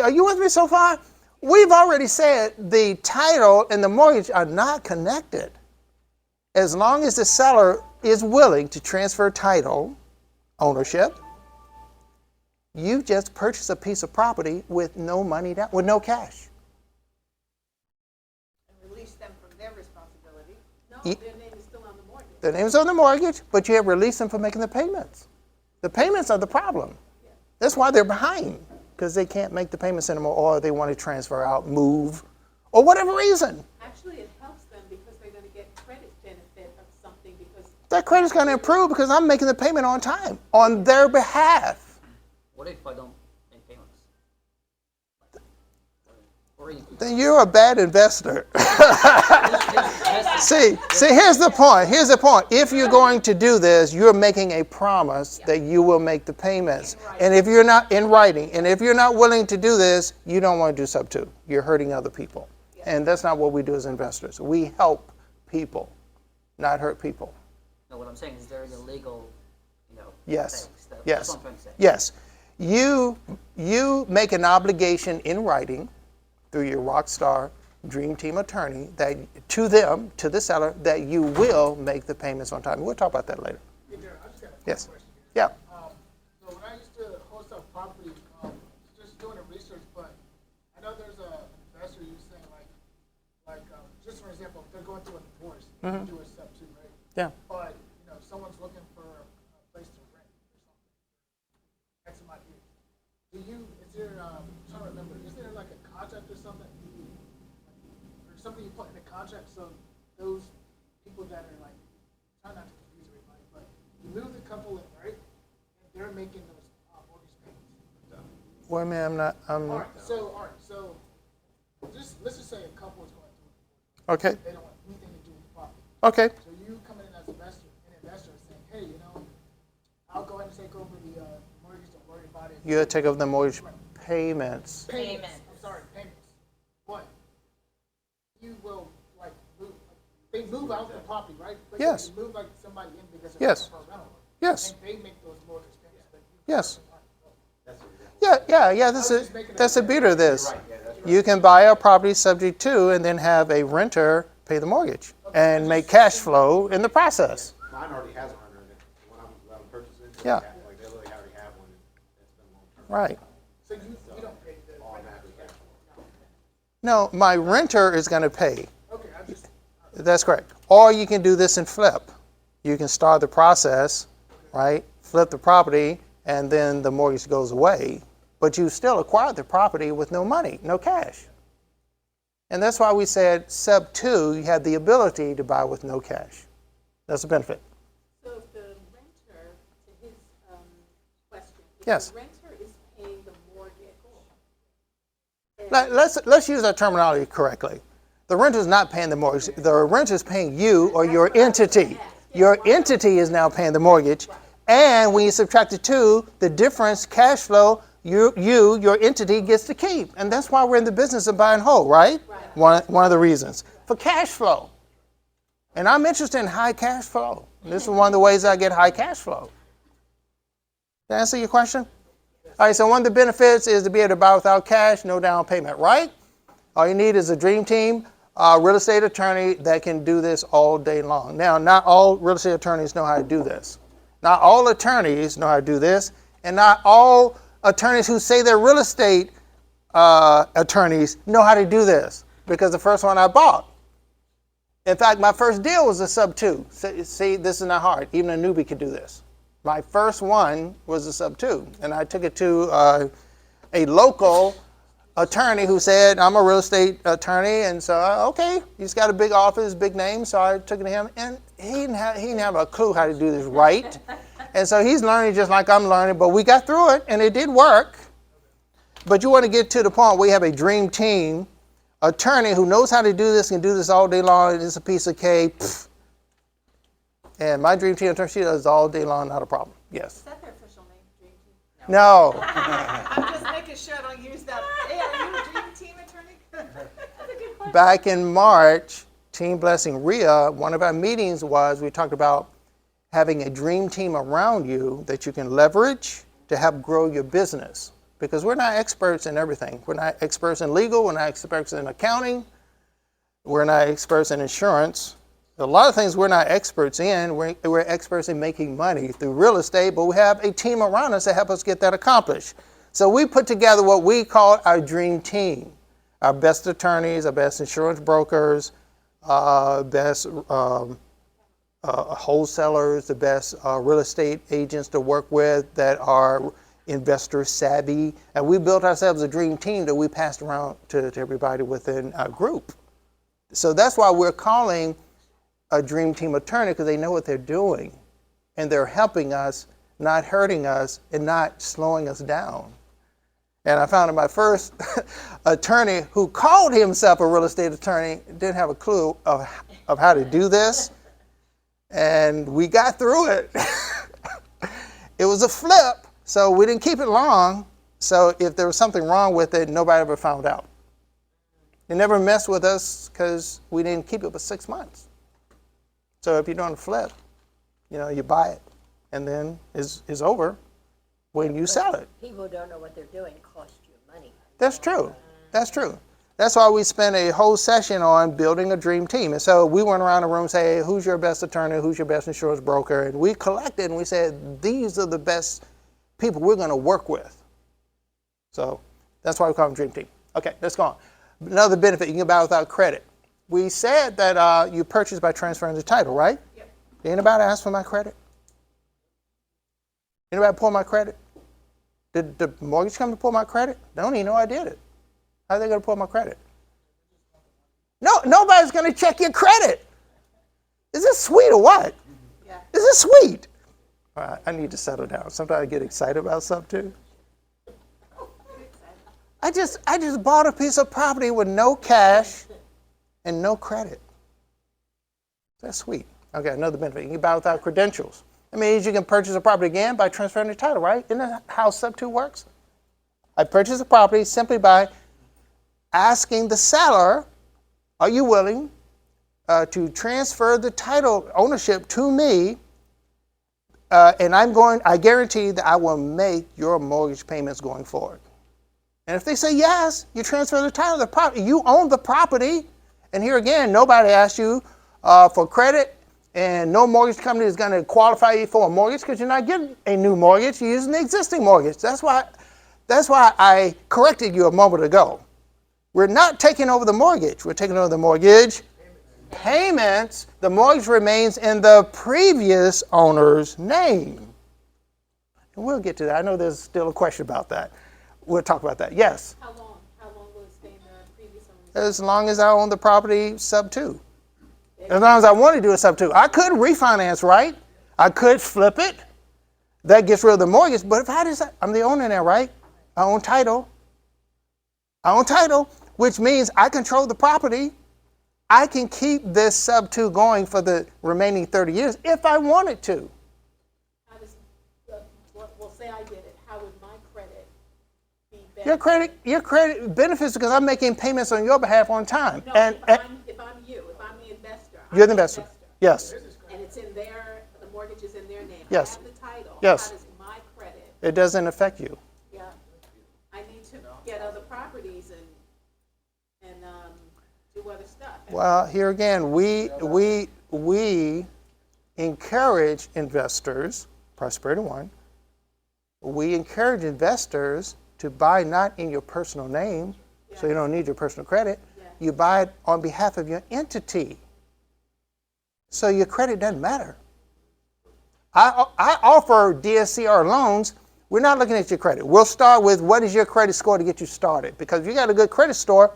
Are you with me so far? We've already said the title and the mortgage are not connected. As long as the seller is willing to transfer title, ownership, you just purchase a piece of property with no money down, with no cash. And release them from their responsibility. No, Ye- their name is still on the mortgage. The name's on the mortgage, but you have released them from making the payments. The payments are the problem. That's why they're behind, because they can't make the payments anymore, or they want to transfer out, move, or whatever reason. Actually, it helps them because they're going to get credit benefit of something because That credit's going to improve because I'm making the payment on time, on their behalf. What if I don't make payments? Or you, Then you're a bad investor. See, here's the point. Here's the point. If you're going to do this, you're making a promise that you will make the payments. And if you're not in writing, and if you're not willing to do this, you don't want to do SubTo. You're hurting other people. And that's not what we do as investors. We help people, not hurt people. no, what I'm saying is there is a legal, Yes. things. That's Yes. what I'm trying to say. Yes. You make an obligation in writing through your Rockstar Dream Team attorney that to the seller, that you will make the payments on time. We'll talk about that later. Hey, Darren, I just got a quick Yes. question here. Yeah. So when I used to wholesale property, just doing the research, but I know there's a investor you saying just for example, if they're going through a divorce, they can do a SubTo, right? Yeah. But someone's looking for a place to rent or something. X amount of years. Is there? I'm trying to remember. Is there like a contract or something? Or something you put in the contract so those people that are like, try not to confuse everybody, but you move the couple in, right? And they're making those mortgage payments. Well, man, All right. So let's just say a couple is going through. Okay. They don't want anything to do with the property. Okay. So you come in as an investor, hey, I'll go ahead and take over the mortgage, don't worry about it. You take over the mortgage payments. Payments. I'm sorry, payments. But you will they move out the property, right? But Yes. you move somebody in because of Yes. for a rental. Yes. And they make those mortgage payments. But you Yes. That's what you're Yeah. That's the beauty of this. You can buy a property subject to, and then have a renter pay the mortgage and make cash flow in the process. Mine already has a renter in it. When I'm purchasing, Yeah. like they literally already have one that's been long term. Right. So you don't pay the Automatically cash flow. No, my renter is going to pay. Okay, I just That's correct. Or you can do this and flip. You can start the process, right? Flip the property, and then the mortgage goes away. But you still acquired the property with no money, no cash. And that's why we said SubTo, you have the ability to buy with no cash. That's a benefit. So if the renter, to his question, if Yes. the renter is paying the mortgage, Let's use our terminology correctly. The renter is not paying the mortgage. The renter is paying you or your entity. Your entity is now paying the mortgage. And when you subtract the two, the difference, cash flow, your entity gets to keep. And that's why we're in the business of buy and hold, right? One of the reasons. For cash flow. And I'm interested in high cash flow. This is one of the ways I get high cash flow. Did I answer your question? All right, so one of the benefits is to be able to buy without cash, no down payment, right? All you need is a dream team, real estate attorney that can do this all day long. Now, not all real estate attorneys know how to do this. Not all attorneys know how to do this, and not all attorneys who say they're real estate attorneys know how to do this, because the first one I bought. In fact, my first deal was a SubTo. See, this is not hard. Even a newbie could do this. My first one was a SubTo, and I took it to a local attorney who said, I'm a real estate attorney, and so, okay, he's got a big office, big name, so I took it to him, and he didn't have a clue how to do this right. And so he's learning just like I'm learning, but we got through it, and it did work. But you want to get to the point where you have a dream team attorney who knows how to do this, can do this all day long, it's a piece of cake. Pfft. And my dream team attorney, she does all day long, not a problem. Yes. Is that their official name, Dream Team? No. I'm just making sure I don't use that. Hey, are you a Dream Team attorney? That's a good question. Back in March, Team Blessing RIA, one of our meetings was, we talked about having a dream team around you that you can leverage to help grow your business. Because we're not experts in everything. We're not experts in legal, we're not experts in accounting, we're not experts in insurance. A lot of things we're not experts in. We're experts in making money through real estate, but we have a team around us to help us get that accomplished. So we put together what we call our dream team. Our best attorneys, our best insurance brokers, best wholesalers, the best real estate agents to work with that are investor savvy. And we built ourselves a dream team that we passed around to everybody within our group. So that's why we're calling a dream team attorney, because they know what they're doing. And they're helping us, not hurting us, and not slowing us down. And I found that my first attorney who called himself a real estate attorney didn't have a clue of how to do this. And we got through it. It was a flip, so we didn't keep it long. So if there was something wrong with it, nobody ever found out. They never messed with us because we didn't keep it for 6 months. So if you're doing a flip, you buy it, and then it's over when you sell it. People don't know what they're doing, it costs you money. That's true. That's true. That's why we spent a whole session on building a dream team. And so we went around the room and say, hey, who's your best attorney? Who's your best insurance broker? And we collected and we said, these are the best people we're going to work with. So that's why we call them dream team. Okay, let's go on. Another benefit, you can buy without credit. We said that you purchase by transferring the title, right? Yep. Did anybody ask for my credit? Anybody pull my credit? Did the mortgage company pull my credit? They don't even know I did it. How are they going to pull my credit? No, nobody's going to check your credit. Is this sweet or what? Yeah. Is this sweet? All right, I need to settle down. Sometimes I get excited about something too. I just bought a piece of property with no cash and no credit. That's sweet. Okay, another benefit. You can buy without credentials. It means you can purchase a property again by transferring the title, right? Isn't that how SubTo works? I purchase a property simply by asking the seller, are you willing to transfer the title ownership to me? And I guarantee that I will make your mortgage payments going forward. And if they say yes, you transfer the title of the property. You own the property. And here again, nobody asked you for credit, and no mortgage company is going to qualify you for a mortgage because you're not getting a new mortgage. You're using the existing mortgage. That's why I corrected you a moment ago. We're not taking over the mortgage. We're taking over the mortgage payments. The mortgage remains in the previous owner's name. And we'll get to that. I know there's still a question about that. We'll talk about that. Yes? How long will it stay in the previous owner's? As long as I own the property SubTo. As long as I want to do a SubTo. I could refinance, right? I could flip it. That gets rid of the mortgage. But if I decide, I'm the owner now, right? I own title. Which means I control the property. I can keep this SubTo going for the remaining 30 years if I wanted to. How does, well, say I did it, how would my credit be better? Your credit benefits because I'm making payments on your behalf on time. No, And if I'm the investor. you're the investor. Yes. And it's in the mortgage is in their name. Yes. I have the title. Yes. How does my credit? It doesn't affect you. Yeah. I need to get other properties and do other stuff. Well, here again, we encourage investors, Prosperity One, we encourage investors to buy not in your personal name, so you don't need your personal credit. You buy it on behalf of your entity. So your credit doesn't matter. I offer DSCR loans. We're not looking at your credit. We'll start with what is your credit score to get you started. Because if you got a good credit score,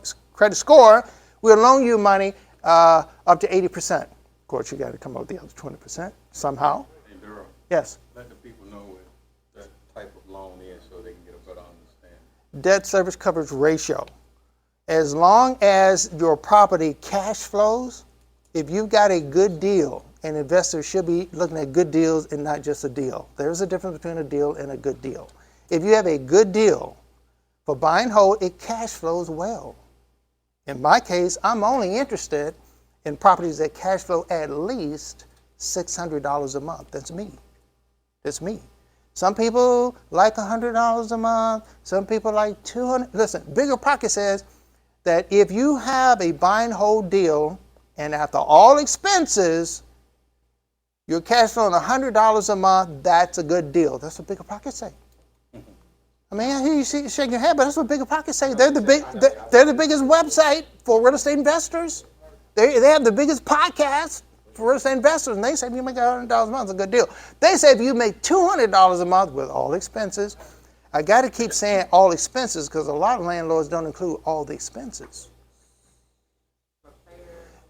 we'll loan you money up to 80%. Of course, you got to come up with the other 20% somehow. Hey, Durham, Yes. let the people know what that type of loan is so they can get a better understanding. Debt service coverage ratio. As long as your property cash flows, if you've got a good deal, and investors should be looking at good deals and not just a deal. There's a difference between a deal and a good deal. If you have a good deal for buy and hold, it cash flows well. In my case, I'm only interested in properties that cash flow at least $600 a month. That's me. That's me. Some people like $100 a month. Some people like $200. Listen, Bigger Pocket says that if you have a buy and hold deal, and after all expenses, you're cash flowing $100 a month, that's a good deal. That's what Bigger Pocket say. I mean, I hear you shaking your head, but that's what Bigger Pocket say. They're the biggest website for real estate investors. They have the biggest podcast for real estate investors, and they say if you make $100 a month, it's a good deal. They say if you make $200 a month with all expenses, I got to keep saying all expenses because a lot of landlords don't include all the expenses.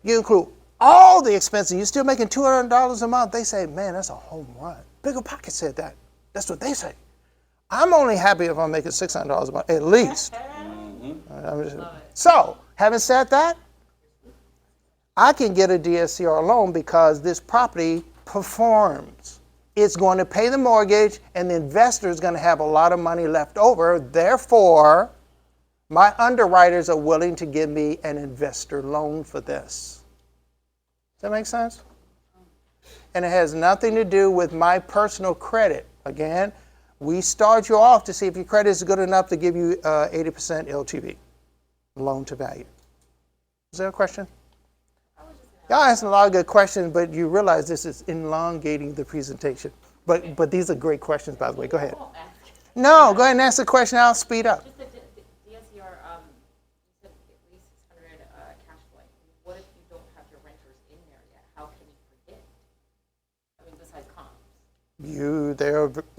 You include all the expenses, you're still making $200 a month. They say, man, that's a home run. Bigger Pocket said that. That's what they say. I'm only happy if I'm making $600 a month, at least. So, having said that, I can get a DSCR loan because this property performs. It's going to pay the mortgage, and the investor is going to have a lot of money left over. Therefore, my underwriters are willing to give me an investor loan for this. Does that make sense? And it has nothing to do with my personal credit. Again, we start you off to see if your credit is good enough to give you 80% LTV, loan to value. Is there a question? Y'all asking a lot of good questions, but you realize this is elongating the presentation. But these are great questions, by the way. Go ahead. No, go ahead and ask the question. I'll speed up. Just the DSCR, you said at least 600 cash flow. What if you don't have your renters in there yet? How can you predict? I mean, besides comps.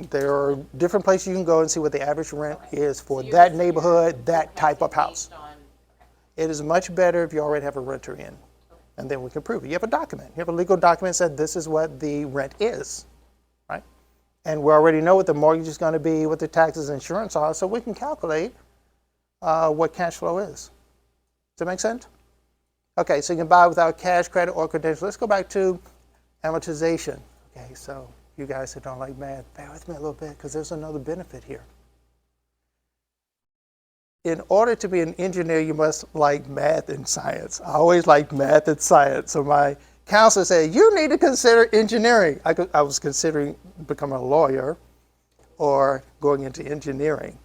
There are different places you can go and see what the average rent is for that neighborhood, that type of house. It is much better if you already have a renter in, and then we can prove it. You have a document. You have a legal document that says this is what the rent is, right? And we already know what the mortgage is going to be, what the taxes and insurance are, so we can calculate what cash flow is. Does that make sense? Okay, so you can buy without cash, credit, or credentials. Let's go back to amortization. Okay, so You guys who don't like math, bear with me a little bit because there's another benefit here. In order to be an engineer, you must like math and science. I always liked math and science. So my counselor said, you need to consider engineering. I was considering becoming a lawyer or going into engineering.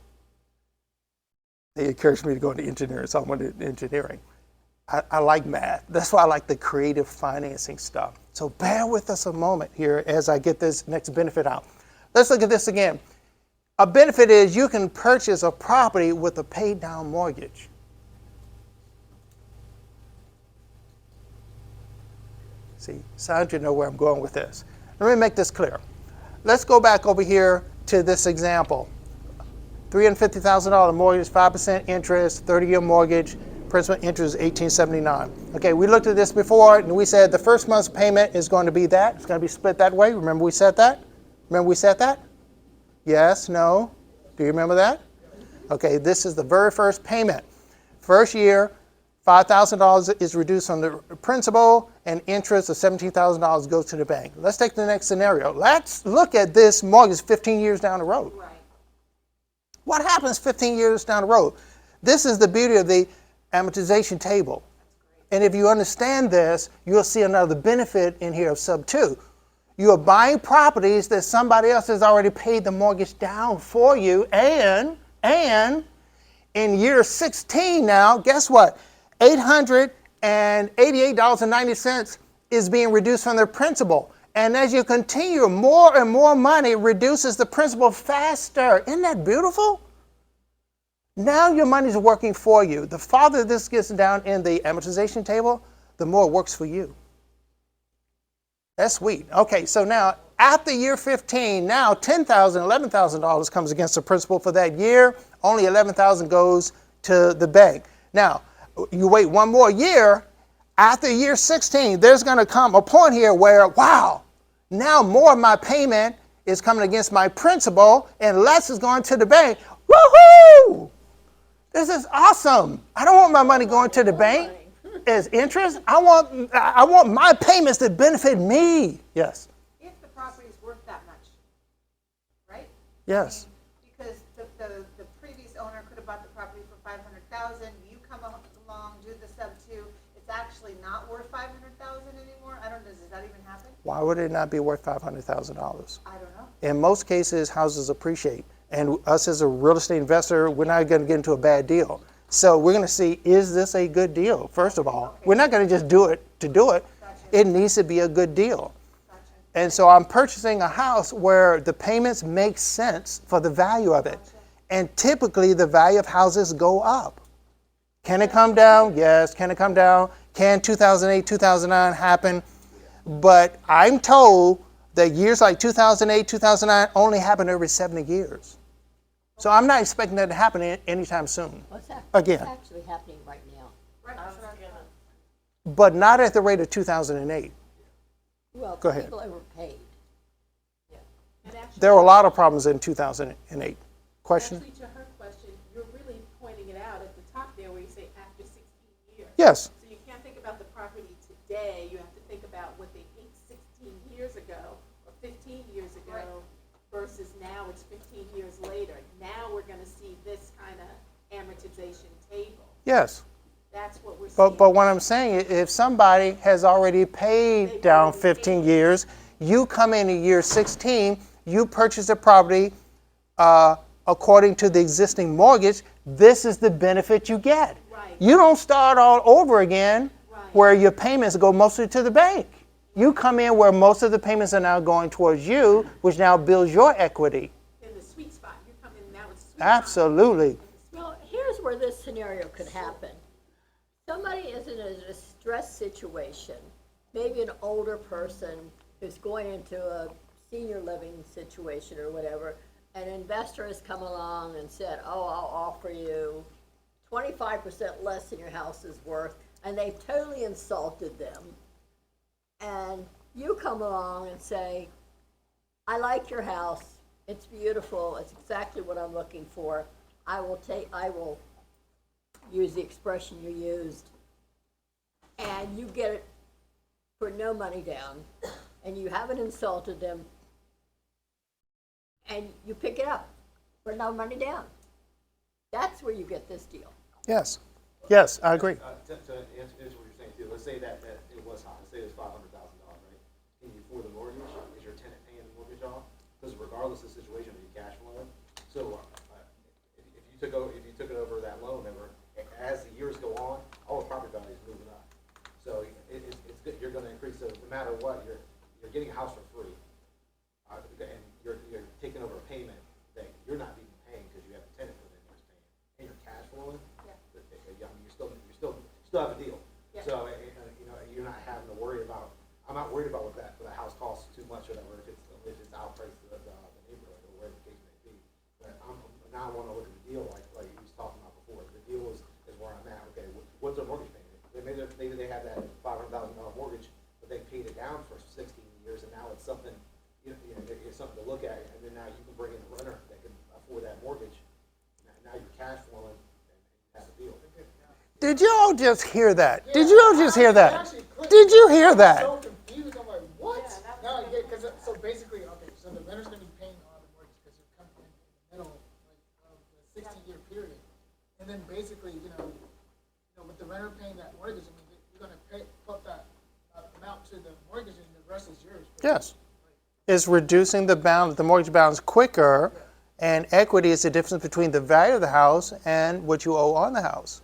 They encouraged me to go into engineering, so I went into engineering. I like math. That's why I like the creative financing stuff. So bear with us a moment here as I get this next benefit out. Let's look at this again. A benefit is you can purchase a property with a paid down mortgage. See, Sandra know where I'm going with this. Let me make this clear. Let's go back over here to this example. $350,000 mortgage, 5% interest, 30-year mortgage, principal interest is $1,879. Okay, we looked at this before and we said the first month's payment is going to be that. It's going to be split that way. Remember we said that? Remember we said that? Yes, no? Do you remember that? Okay, this is the very first payment. First year, $5,000 is reduced on the principal and interest of $17,000 goes to the bank. Let's take the next scenario. Let's look at this mortgage 15 years down the road. Right. What happens 15 years down the road? This is the beauty of the amortization table. And if you understand this, you'll see another benefit in here of SubTo. You are buying properties that somebody else has already paid the mortgage down for you, and in year 16 now, guess what? $888.90 is being reduced from their principal. And as you continue, more and more money reduces the principal faster. Isn't that beautiful? Now your money's working for you. The farther this gets down in the amortization table, the more it works for you. That's sweet. Okay, so now after year 15, now $10,000, $11,000 comes against the principal for that year. Only $11,000 goes to the bank. Now, you wait one more year. After year 16, there's going to come a point here where, wow, now more of my payment is coming against my principal and less is going to the bank. Woohoo! This is awesome. I don't want my money going to the bank as interest. I want my payments to benefit me. Yes. If the property's worth that much, right? Yes. Because the previous owner could have bought the property for $500,000. You come along, do the SubTo. It's actually not worth $500,000 anymore. I don't know. Does that even happen? Why would it not be worth $500,000? I don't know. In most cases, houses appreciate. And us as a real estate investor, we're not going to get into a bad deal. So we're going to see, is this a good deal? First of all, we're not going to just do it to do it. It needs to be a good deal. And so I'm purchasing a house where the payments make sense for the value of it. And typically the value of houses go up. Can it come down? Yes. Can it come down? Can 2008, 2009 happen? But I'm told that years like 2008, 2009 only happen every 70 years. So I'm not expecting that to happen anytime soon. What's Again. actually happening right now? Right. But not at the rate of 2008. Well, Go ahead. people overpaid. And actually, There were a lot of problems in 2008. Question? actually, to her question, you're really pointing it out at the top there where you say after 16 years. Yes. So you can't think about the property today. You have to think about what they paid 16 years ago or 15 years ago versus now it's 15 years later. Now we're going to see this kind of amortization table. Yes. That's what we're seeing. But what I'm saying is if somebody has already paid down 15 years, you come in year 16, you purchase the property according to the existing mortgage, this is the benefit you get. Right. You don't start all over again Right. where your payments go mostly to the bank. You come in where most of the payments are now going towards you, which now builds your equity. In the sweet spot. You come in now it's sweet Absolutely. Well, here's where this scenario could happen. Somebody is in a distressed situation, maybe an older person who's going into a senior living situation or whatever. An investor has come along and said, oh, I'll offer you 25% less than your house is worth, and they've totally insulted them. And you come along and say, I like your house, it's beautiful, it's exactly what I'm looking for. I will use the expression you used, and you get it for no money down, and you haven't insulted them, and you pick it up for no money down. That's where you get this deal. Yes. Yes, I agree. To answer what you're saying too, let's say that it was high, let's say it was $500,000, right? Can you afford the mortgage? Is your tenant paying the mortgage off? Because regardless of the situation, are you cash flowing? So if you took it over that loan, as the years go on, all the property value is moving up. So it's good, you're going to increase. So no matter what, you're getting a house for free, and you're taking over a payment that you're not even paying because you have a tenant within there paying, and you're cash flowing. I mean, you still have a deal. Yeah. So you're not having to worry about. I'm not worried about what the house costs too much, or whatever, if it's outpriced the neighborhood or whatever the case may be. But now I want to look at the deal like you was talking about before. The deal is where I'm at. Okay, what's their mortgage payment? Maybe they have that $500,000 mortgage, but they paid it down for 16 years, and now it's something it's something to look at. And then now you can bring in a renter that can afford that mortgage. Now you're cash flowing and have a deal. Did y'all just hear that? Did you all just hear that? Did you hear that? I'm so confused. I'm like, what? No, yeah, because so basically, okay, so the renter's gonna be paying all the mortgage because you're coming in the middle of the 16-year period, and then basically, with the renter paying that mortgage, I mean, you're gonna put that amount to the mortgage, and the rest is yours. Yes. It's reducing the mortgage balance quicker, and equity is the difference between the value of the house and what you owe on the house.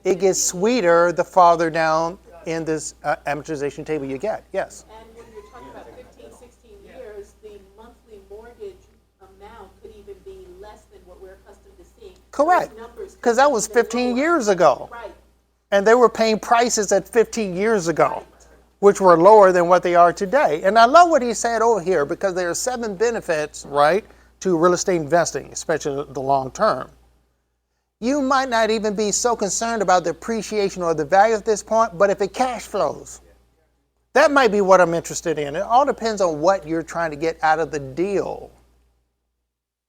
It gets sweeter the farther down in this amortization table you get. Yes. And when you're talking about 15, 16 years, the monthly mortgage amount could even be less than what we're accustomed to seeing. Correct. Those numbers Because could that be was even 15 lower. years ago. Right. And they were paying prices at 15 years ago, which were lower than what they are today. And I love what he said over here, because there are 7 benefits, right, to real estate investing, especially the long term. You might not even be so concerned about the appreciation or the value at this point, but if it cash flows, that might be what I'm interested in. It all depends on what you're trying to get out of the deal,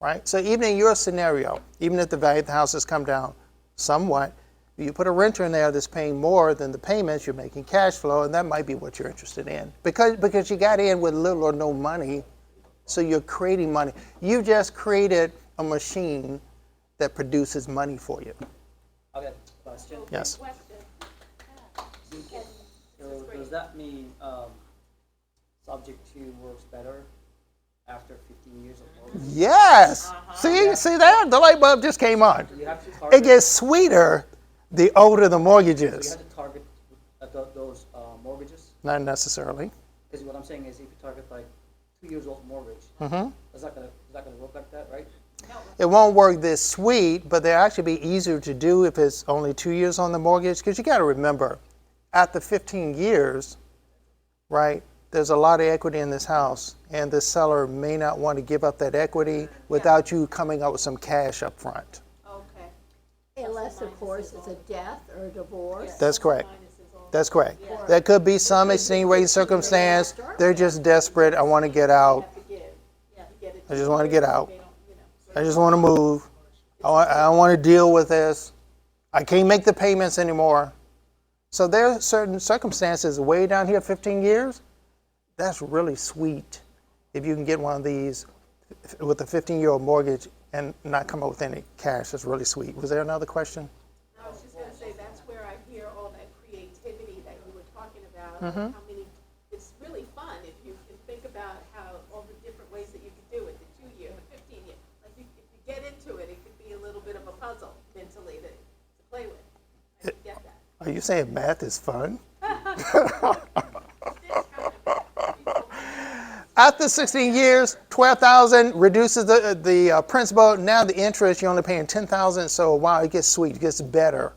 right? So even in your scenario, even if the value of the house has come down somewhat, you put a renter in there that's paying more than the payments, you're making cash flow, and that might be what you're interested in. Because you got in with little or no money, so you're creating money. You just created a machine that produces money for you. Okay, question. Yes. Question. So does that mean subject to works better after 15 years of mortgage? Yes. See that? The light bulb just came on. You have to target, It gets sweeter the older the mortgage so you is. have to target those mortgages? Not necessarily. Because what I'm saying is if you target like 2 years old mortgage, Mhm. is that gonna work like that, right? It won't work this sweet, but they'll actually be easier to do if it's only 2 years on the mortgage. Because you got to remember, after 15 years, right, there's a lot of equity in this house, and the seller may not want to give up that equity without you coming up with some cash up front. Okay. Unless, of course, it's a death or a divorce. That's correct. That's correct. There could be some extenuating circumstance. They're just desperate. I want to get out. Have to give. Yeah, to get it. I just want to get out. They don't, I just want to move. I want to deal with this. I can't make the payments anymore. So there are certain circumstances way down here, 15 years. That's really sweet if you can get one of these with a 15-year-old mortgage and not come up with any cash. That's really sweet. Was there another question? I was just gonna say, that's where I hear all that creativity that you were talking about. Mm-hmm. How many, it's really fun if you can think about how, all the different ways that you could do it, the 2-year, the 15-year. Like, if you get into it, it could be a little bit of a puzzle mentally to play with. I get that. Are you saying math is fun? After 16 years, $12,000 reduces the principal. Now the interest, you're only paying $10,000. So wow, it gets sweet. It gets better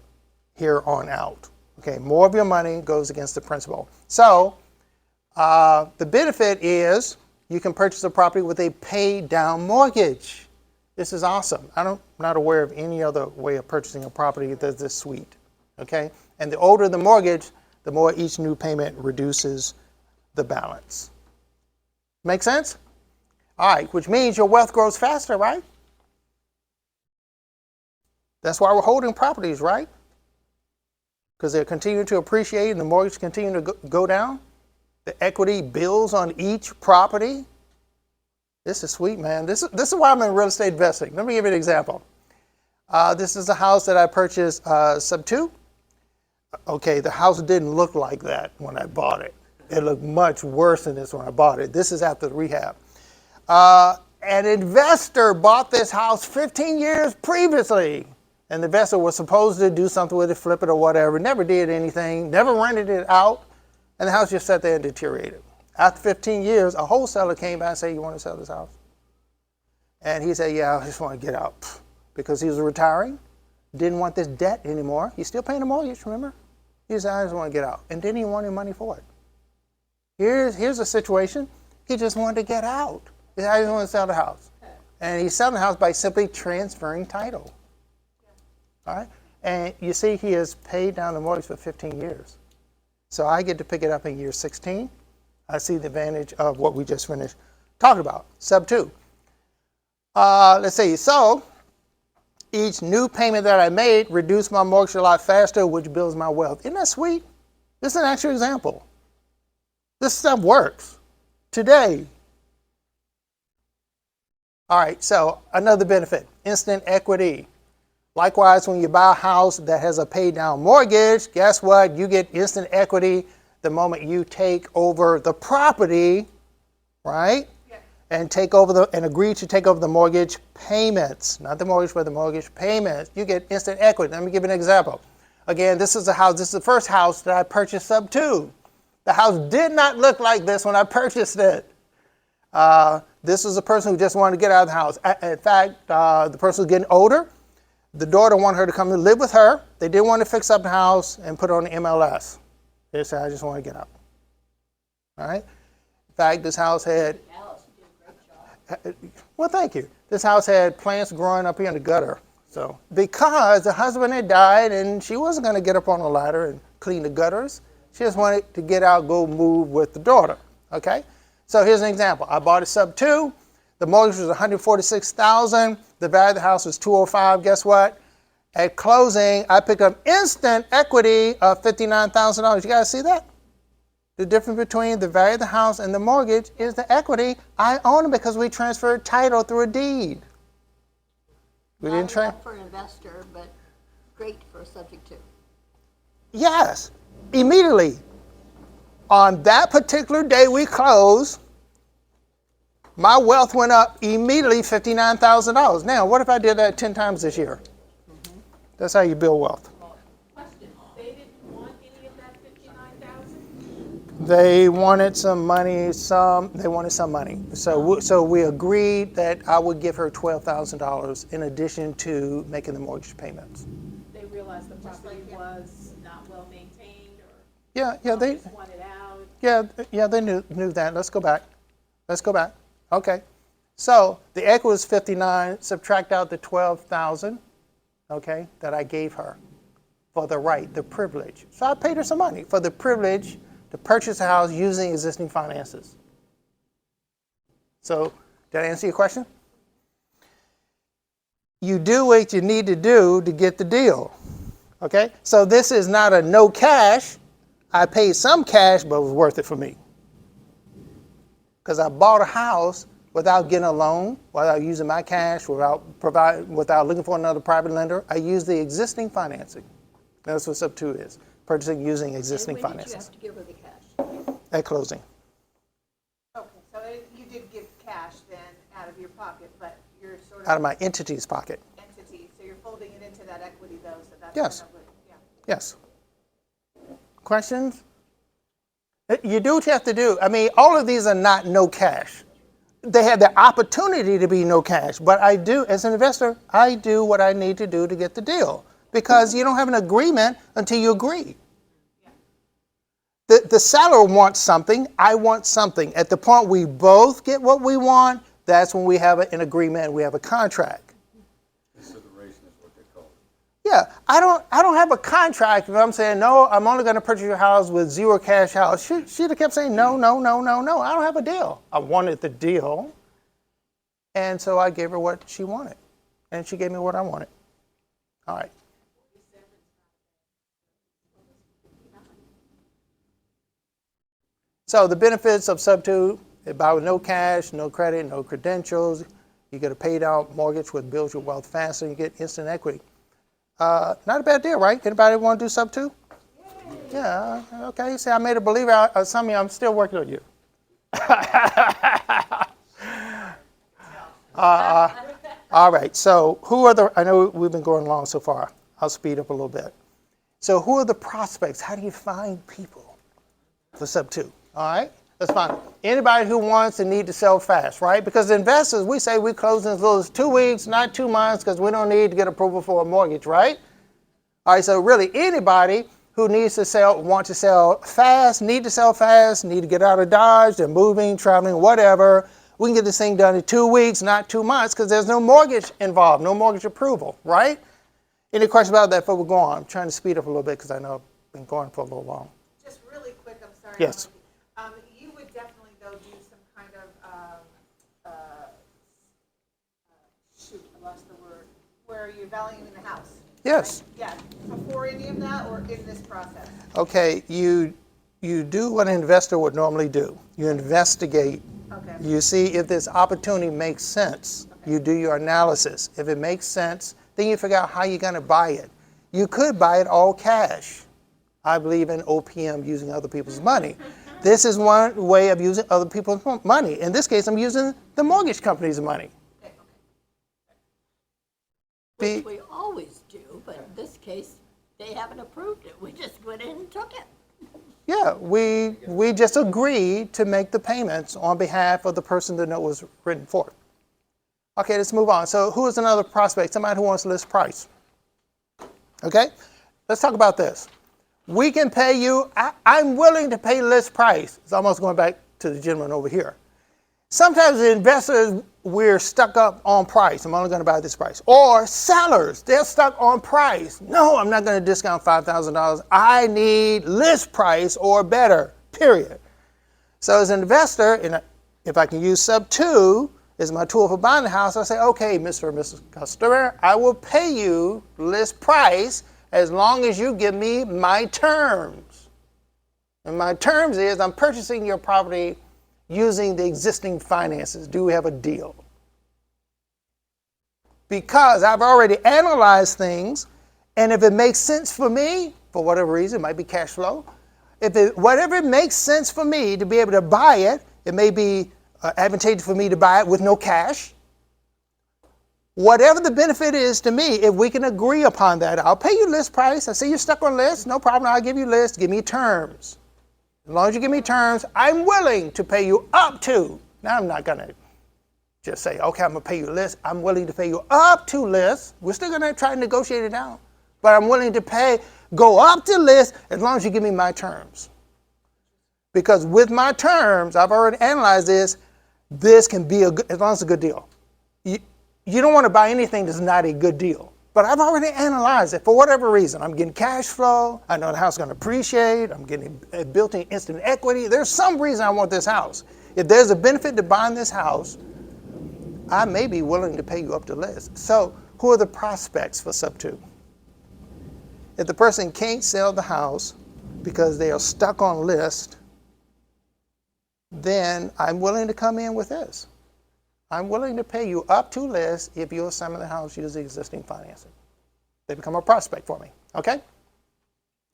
here on out. Okay, more of your money goes against the principal. So the benefit is you can purchase a property with a paid down mortgage. This is awesome. I'm not aware of any other way of purchasing a property that's this sweet. Okay, and the older the mortgage, the more each new payment reduces the balance. Make sense? All right, which means your wealth grows faster, right? That's why we're holding properties, right? Because they're continuing to appreciate and the mortgage continue to go down. The equity builds on each property. This is sweet, man. This is why I'm in real estate investing. Let me give you an example. This is a house that I purchased SubTo. Okay, the house didn't look like that when I bought it. It looked much worse than this when I bought it. This is after the rehab. An investor bought this house 15 years previously. And the investor was supposed to do something with it, flip it or whatever. Never did anything, never rented it out. And the house just sat there and deteriorated. After 15 years, a wholesaler came by and said, you want to sell this house? And he said, yeah, I just want to get out. Because he was retiring, didn't want this debt anymore. He's still paying the mortgage, remember? He said, I just want to get out. And didn't even want any money for it. Here's a situation. He just wanted to get out. He said, I just want to sell the house. And he's selling the house by simply transferring title. All right? And you see, he has paid down the mortgage for 15 years. So I get to pick it up in year 16. I see the advantage of what we just finished talking about, SubTo. Let's see. So each new payment that I made reduced my mortgage a lot faster, which builds my wealth. Isn't that sweet? This is an actual example. This stuff works today. All right, so another benefit, instant equity. Likewise, when you buy a house that has a paid down mortgage, guess what? You get instant equity the moment you take over the property, right? Yeah. And agree to take over the mortgage payments. Not the mortgage, but the mortgage payments. You get instant equity. Let me give you an example. Again, this is the first house that I purchased SubTo. The house did not look like this when I purchased it. This was a person who just wanted to get out of the house. In fact, the person was getting older. The daughter wanted her to come and live with her. They didn't want to fix up the house and put it on the MLS. They said, I just want to get out. All right? In fact, this house had... Alice, you did a great job. Well, thank you. This house had plants growing up here in the gutter. So, because the husband had died and she wasn't going to get up on a ladder and clean the gutters, she just wanted to get out, go move with the daughter. Okay? So here's an example. I bought a SubTo. The mortgage was $146,000. The value of the house was $205,000. Guess what? At closing, I picked up instant equity of $59,000. You guys see that? The difference between the value of the house and the mortgage is the equity. I own it because we transferred title through a deed. We didn't Not enough for an investor, but great for a subject to. Yes, immediately. On that particular day we closed, my wealth went up immediately $59,000. Now, what if I did that 10 times this year? Mm-hmm. That's how you build wealth. Question, they didn't want any of that 59,000? They wanted some money, So we agreed that I would give her $12,000 in addition to making the mortgage payments. They realized the property was not well maintained or Yeah, they just wanted out? Yeah, they knew that. Let's go back. Okay. So the equity was 59, subtract out the 12,000, okay, that I gave her for the right, the privilege. So I paid her some money for the privilege to purchase a house using existing finances. So did I answer your question? You do what you need to do to get the deal. Okay? So this is not a no cash. I paid some cash, but it was worth it for me. Because I bought a house without getting a loan, without using my cash, without looking for another private lender. I used the existing financing. That's what SubTo is, purchasing using existing And when finances. did you have to give her the cash? At closing. Okay, so you did give cash then out of your pocket, but you're sort of. Out of my entity's pocket. Entity, so you're folding it into that equity though, so that's. Yes. Kind of what, yeah. Yes. Questions? You do what you have to do. I mean, all of these are not no cash. They have the opportunity to be no cash, but I do, as an investor, I do what I need to do to get the deal. Because you don't have an agreement until you agree. The seller wants something, I want something. At the point we both get what we want, that's when we have an agreement, we have a contract. Consideration is what they call it. Yeah, I don't have a contract if I'm saying, no, I'm only going to purchase your house with zero cash out. She'd have kept saying, no, I don't have a deal. I wanted the deal, and so I gave her what she wanted, and she gave me what I wanted. All right. So the benefits of SubTo They buy with no cash, no credit, no credentials. You get a paid out mortgage which builds your wealth faster. You get instant equity. Not a bad deal, right? Anybody want to do SubTo? Yeah, okay. See, I made a believer out of some of you. I'm still working on you. All right, so who are I know we've been going along so far. I'll speed up a little bit. So who are the prospects? How do you find people for SubTo? All right, that's fine. Anybody who wants and need to sell fast, right? Because investors, we say we close in as little as 2 weeks, not 2 months, because we don't need to get approval for a mortgage, right? All right, so really anybody who needs to sell, want to sell fast, need to get out of Dodge, they're moving, traveling, whatever. We can get this thing done in 2 weeks, not 2 months, because there's no mortgage involved, no mortgage approval, right? Any questions about that before we go on? I'm trying to speed up a little bit because I know I've been going for a little long. Just really quick, I'm sorry. Yes. You would definitely, though, do some kind of, shoot, I lost the word, where you're valuing the house. Yes. Right? Yeah, before any of that or in this process? Okay, you do what an investor would normally do. You investigate. Okay. You see if this opportunity makes sense. Okay. You do your analysis. If it makes sense, then you figure out how you're going to buy it. You could buy it all cash. I believe in OPM, using other people's money. This is one way of using other people's money. In this case, I'm using the mortgage company's money. Which we always do, but in this case, they haven't approved it. We just went in and took it. Yeah, we just agreed to make the payments on behalf of the person the note was written for. Okay, let's move on. So who is another prospect? Somebody who wants to list price. Okay, let's talk about this. We can pay you, I'm willing to pay list price. It's almost going back to the gentleman over here. Sometimes the investors, we're stuck up on price. I'm only going to buy this price. Or sellers, they're stuck on price. No, I'm not going to discount $5,000. I need list price or better, period. So as an investor, and if I can use SubTo as my tool for buying the house, I say, okay, Mr. or Mrs. Customer, I will pay you list price as long as you give me my terms. And my terms is I'm purchasing your property using the existing finances. Do we have a deal? Because I've already analyzed things, and if it makes sense for me, for whatever reason, it might be cash flow, whatever it makes sense for me to be able to buy it, it may be advantageous for me to buy it with no cash. Whatever the benefit is to me, if we can agree upon that, I'll pay you list price. I see you're stuck on list, no problem, I'll give you list, give me terms. As long as you give me terms, I'm willing to pay you up to. Now I'm not going to just say, okay, I'm going to pay you list. I'm willing to pay you up to list. We're still going to try to negotiate it down. But I'm willing to go up to list as long as you give me my terms. Because with my terms, I've already analyzed this can be as long as it's a good deal. You don't want to buy anything that's not a good deal. But I've already analyzed it for whatever reason. I'm getting cash flow. I know the house is going to appreciate. I'm getting built-in instant equity. There's some reason I want this house. If there's a benefit to buying this house, I may be willing to pay you up to list. So who are the prospects for SubTo? If the person can't sell the house because they are stuck on list, then I'm willing to come in with this. I'm willing to pay you up to list if you're selling the house using existing financing. They become a prospect for me, okay?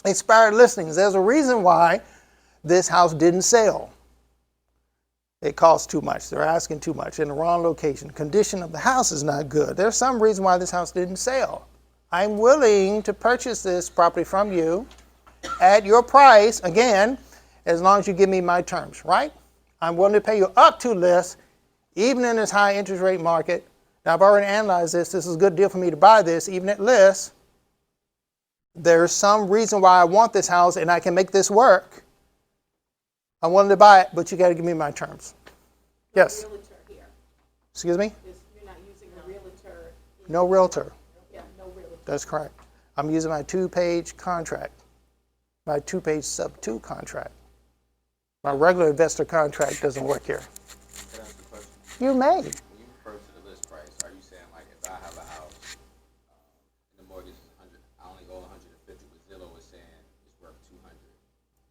Expired listings. There's a reason why this house didn't sell. It costs too much. They're asking too much in the wrong location. Condition of the house is not good. There's some reason why this house didn't sell. I'm willing to purchase this property from you at your price, again, as long as you give me my terms, right? I'm willing to pay you up to list, even in this high interest rate market. Now, I've already analyzed this. This is a good deal for me to buy this, even at list. There's some reason why I want this house, and I can make this work. I'm willing to buy it, but you got to give me my terms. Yes? Realtor here. Excuse me? You're not using a realtor. No realtor. Yeah, no realtor. That's correct. I'm using my 2-page contract, my 2-page SubTo contract. My regular investor contract doesn't work here. Can I ask a question? You may. When you refer to the list price, are you saying like if I have a house and the mortgage is 100, I only go 150, but Zillow is saying it's worth 200.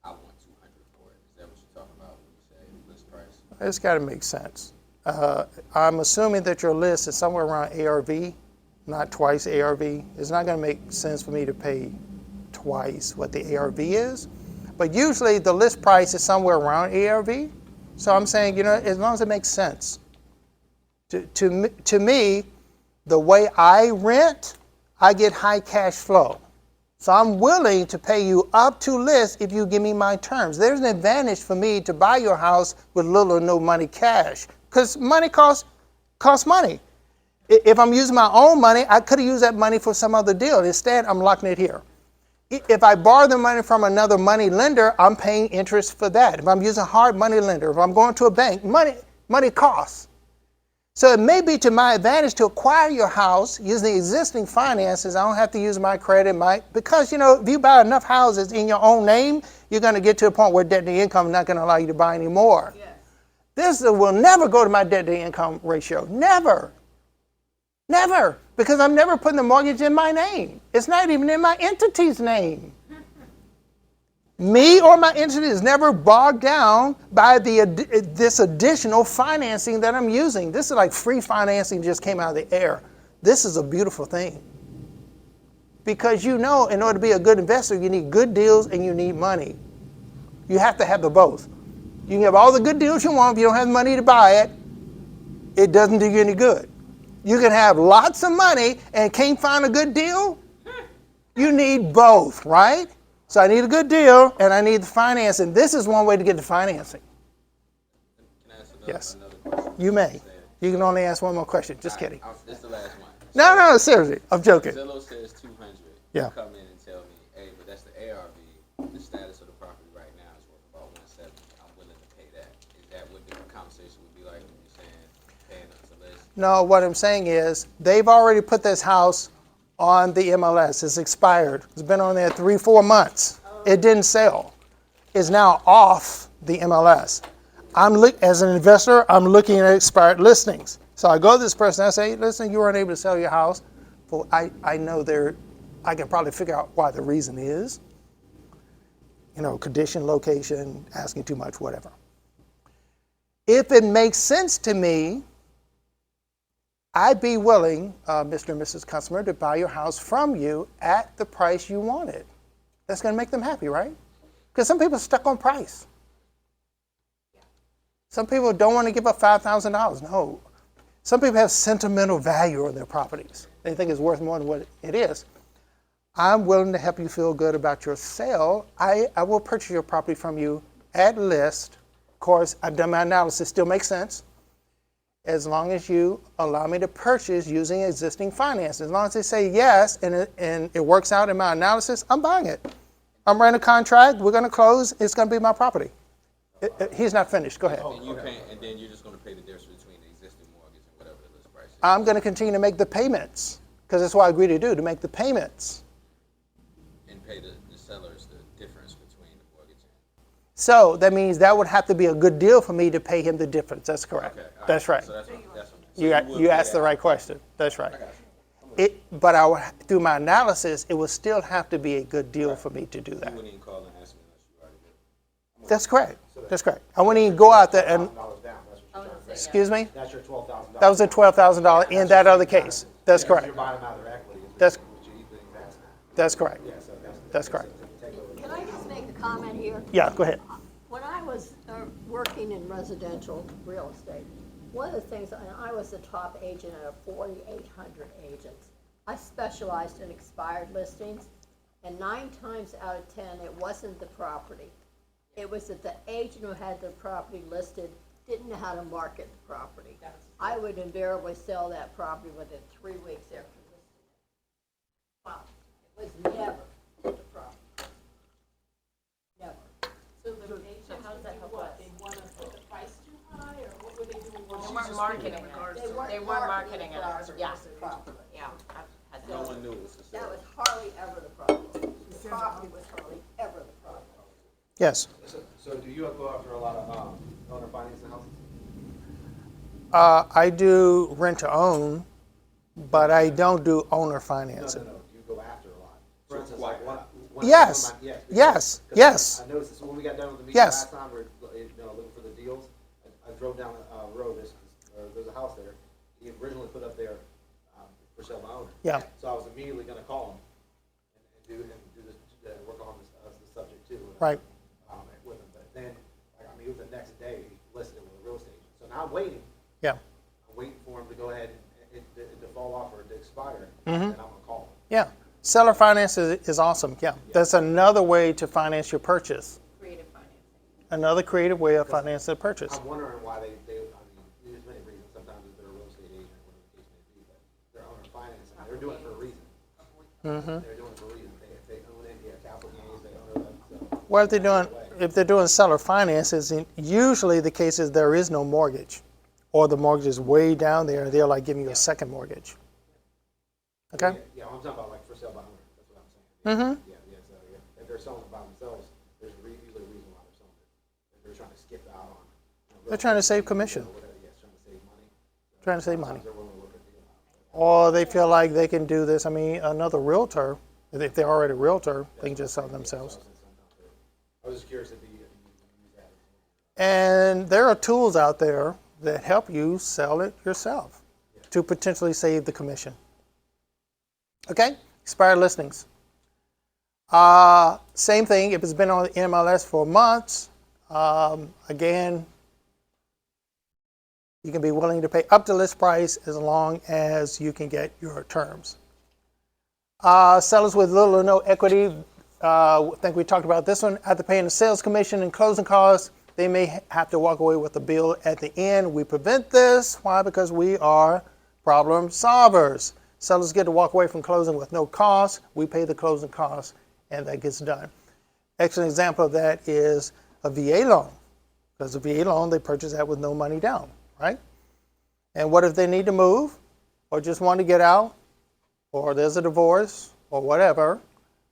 I want 200 for it. Is that what you're talking about when you say list price? it's got to make sense. I'm assuming that your list is somewhere around ARV, not twice ARV. It's not going to make sense for me to pay twice what the ARV is, but usually the list price is somewhere around ARV. So I'm saying, as long as it makes sense. To me, the way I rent, I get high cash flow. So I'm willing to pay you up to list if you give me my terms. There's an advantage for me to buy your house with little or no money cash, because money costs money. If I'm using my own money, I could have used that money for some other deal. Instead, I'm locking it here. If I borrow the money from another money lender, I'm paying interest for that. If I'm using a hard money lender, if I'm going to a bank, money costs. So it may be to my advantage to acquire your house using the existing finances. I don't have to use my credit, because if you buy enough houses in your own name, you're going to get to a point where debt to income is not going to allow you to buy anymore. Yes. This will never go to my debt to income ratio. Never. Never. Because I'm never putting the mortgage in my name. It's not even in my entity's name. Me or my entity is never bogged down by this additional financing that I'm using. This is like free financing just came out of the air. This is a beautiful thing. Because in order to be a good investor, you need good deals and you need money. You have to have the both. You can have all the good deals you want. If you don't have the money to buy it, it doesn't do you any good. You can have lots of money and can't find a good deal. You need both, right? So I need a good deal and I need the financing. This is one way to get the financing. Can I ask Yes. another question? You may. You can only ask one more question. Just kidding. This is the last one. No, seriously. I'm joking. Zillow says 200. Yeah. You come in and tell me, hey, but that's the ARV. The status of the property right now is worth about 170. I'm willing to pay that. Is that what the conversation would be like when you're saying paying us a list? No, what I'm saying is they've already put this house on the MLS. It's expired. It's been on there 3-4 months. It didn't sell. It's now off the MLS. As an investor, I'm looking at expired listings. So I go to this person, I say, listen, you weren't able to sell your house. Well, I know I can probably figure out why the reason is. Condition, location, asking too much, whatever. If it makes sense to me, I'd be willing, Mr. and Mrs. Customer, to buy your house from you at the price you want it. That's going to make them happy, right? Because some people are stuck on price. Some people don't want to give up $5,000. No. Some people have sentimental value on their properties. They think it's worth more than what it is. I'm willing to help you feel good about your sale. I will purchase your property from you at list. Of course, I've done my analysis. Still makes sense. As long as you allow me to purchase using existing finance. As long as they say yes and it works out in my analysis, I'm buying it. I'm writing a contract. We're going to close. It's going to be my property. He's not finished. Go ahead. And then you're just going to pay the difference between the existing mortgage and whatever the list price is. I'm going to continue to make the payments because that's what I agreed to do, to make the payments. And pay the sellers the difference between the mortgage and... So that means that would have to be a good deal for me to pay him the difference. That's correct. Okay, all That's right. So that's what You asked the right question. That's right. But through my analysis, it would still have to be a good deal for me to do that. You wouldn't even call and ask me unless you already did. That's correct. That's correct. I wouldn't even go out there and, $1,000 down, that's what you're trying to say. excuse me? That's your $12,000. That was a $12,000 in that other case. That's correct. You're buying them out of their equity. That's- What you think that's now. That's correct. Yeah, so That's correct. Can I just make a comment here? Yeah, go ahead. When I was working in residential real estate, one of the things, and I was the top agent out of 4,800 agents. I specialized in expired listings, and 9 times out of 10, it wasn't the property. It was that the agent who had the property listed didn't know how to market the property. I would invariably sell that property within 3 weeks after listing it. Wow, it was never the property. Never. So the agent, how does that help what? They want to put the price too high, or what were they doing? They weren't marketing it. They weren't marketing it. Yeah. Yeah. I've had No that. one knew it was for That sale. was hardly ever the problem. The property was hardly ever the problem. Yes. So do you go after a lot of owner financing houses? I do rent to own, but I don't do owner financing. No. Do you go after a lot? For So instance, like like what? Yes. Yes. Yes. I noticed this when we got done with the meeting Yes. last time. We're looking for the deals. I drove down the road, there's a house there. He originally put up there for sale by owner. Yeah. So I was immediately gonna call him and do this, work on this, the subject too. Right. With him, but then, it was the next day, he listed it with a real estate agent. So now I'm waiting. Yeah. I'm waiting for him to go ahead and to fall off or to expire, Mm-hmm. and I'm gonna call him. Yeah. Seller finance is awesome. Yeah. That's another way to finance your purchase. Creative financing. Another creative way of financing a purchase. I'm wondering why there's many reasons. Sometimes it's they're a real estate agent, whatever the case may be, but they're owner financing. They're doing it for a reason. Mm-hmm. They're doing it for a reason. If they own it, capital gains, they own it. So What if they're doing seller finances, usually the case is there is no mortgage, or the mortgage is way down there, and they're like giving you a second mortgage. Okay? Yeah, I'm talking about like for sale by owner. That's what I'm saying. Mm-hmm. So if they're selling it by themselves, there's usually a reason why they're selling it. They're trying to skip out on. They're trying to save commission. Whatever, trying to save money. Trying to save money. Sometimes they're willing to work a deal out. Or they feel like they can do this. I mean, another realtor, if they're already a realtor, they can just sell it themselves. I was just curious if you use that. And there are tools out there that help you sell it yourself to potentially save the commission. Okay? Expired listings. Same thing, if it's been on the MLS for months, again, you can be willing to pay up to list price as long as you can get your terms. Sellers with little or no equity, I think we talked about this one. After paying the sales commission and closing costs, they may have to walk away with the bill at the end. We prevent this. Why? Because we are problem solvers. Sellers get to walk away from closing with no cost. We pay the closing costs, and that gets done. Excellent example of that is a VA loan. Because a VA loan, they purchase that with no money down, right? And what if they need to move, or just want to get out, or there's a divorce, or whatever?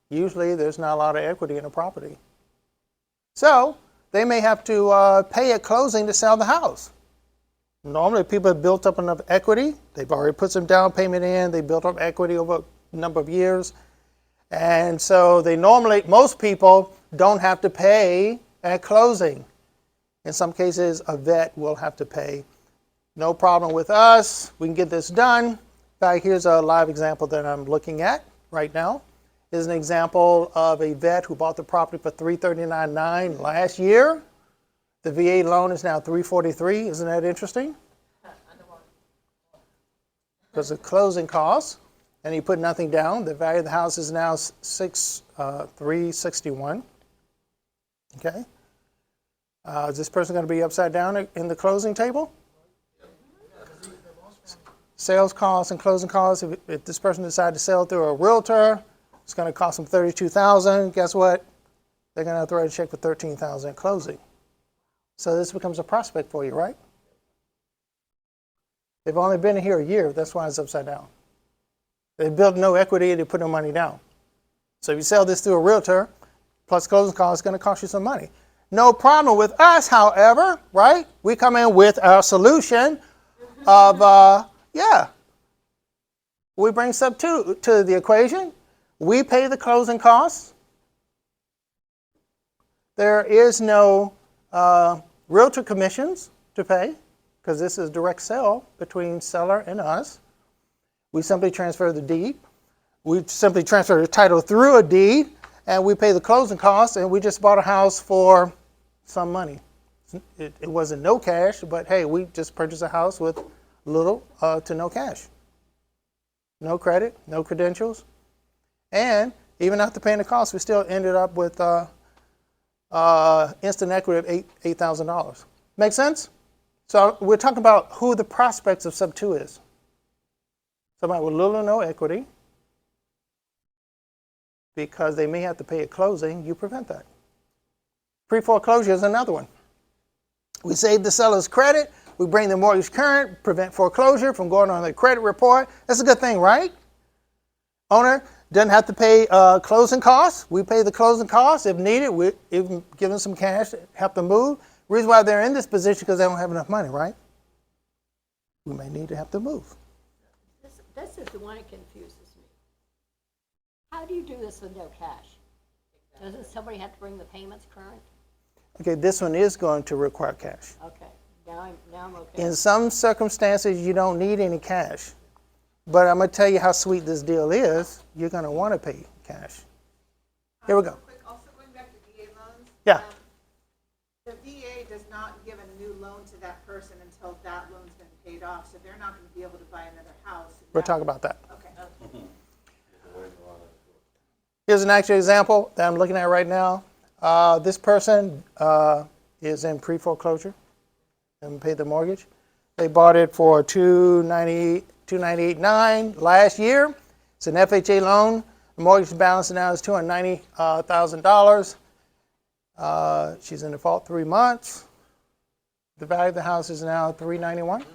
Usually there's not a lot of equity in a property. So they may have to pay at closing to sell the house. Normally people have built up enough equity. They've already put some down payment in. They built up equity over a number of years. And so most people don't have to pay at closing. In some cases, a vet will have to pay. No problem with us. We can get this done. In fact, here's a live example that I'm looking at right now. Is an example of a vet who bought the property for $339,900 last year. The VA loan is now $343,000. Isn't that interesting? Because of closing costs, and he put nothing down. The value of the house is now $361,000. Okay. Is this person going to be upside down in the closing table? Sales costs and closing costs. If this person decided to sell through a realtor, it's going to cost them $32,000. Guess what? They're going to have to write a check for $13,000 at closing. So this becomes a prospect for you, right? They've only been here a year. That's why it's upside down. They built no equity. They put no money down. So if you sell this through a realtor, plus closing costs, it's going to cost you some money. No problem with us, however, right? We come in with our solution of, we bring SubTo to the equation. We pay the closing costs. There is no realtor commissions to pay because this is direct sale between seller and us. We simply transfer the deed. We simply transfer the title through a deed, and we pay the closing costs, and we just bought a house for some money. It wasn't no cash, but hey, we just purchased a house with little to no cash. No credit, no credentials. And even after paying the cost, we still ended up with instant equity of $8,000. Make sense? So we're talking about who the prospects of SubTo is. Somebody with little or no equity, because they may have to pay at closing, you prevent that. Pre-foreclosure is another one. We save the seller's credit, we bring the mortgage current, prevent foreclosure from going on the credit report. That's a good thing, right? Owner doesn't have to pay closing costs. We pay the closing costs if needed. We even give them some cash to help them move. The reason why they're in this position because they don't have enough money, right? We may need to have to move. This is the one that confuses me. How do you do this with no cash? Doesn't somebody have to bring the payments current? Okay, this one is going to require cash. Okay, Now I'm okay. In some circumstances, you don't need any cash. But I'm going to tell you how sweet this deal is. You're going to want to pay cash. Here we go. Real quick, also going back to VA loans. Yeah. The VA does not give a new loan to that person until that loan's been paid off, so they're not going to be able to buy another house. We'll talk about that. Okay. Here's an actual example that I'm looking at right now. This person is in pre-foreclosure and paid the mortgage. They bought it for $298,900 last year. It's an FHA loan. The mortgage balance now is $290,000. She's in default 3 months. The value of the house is now $391,000.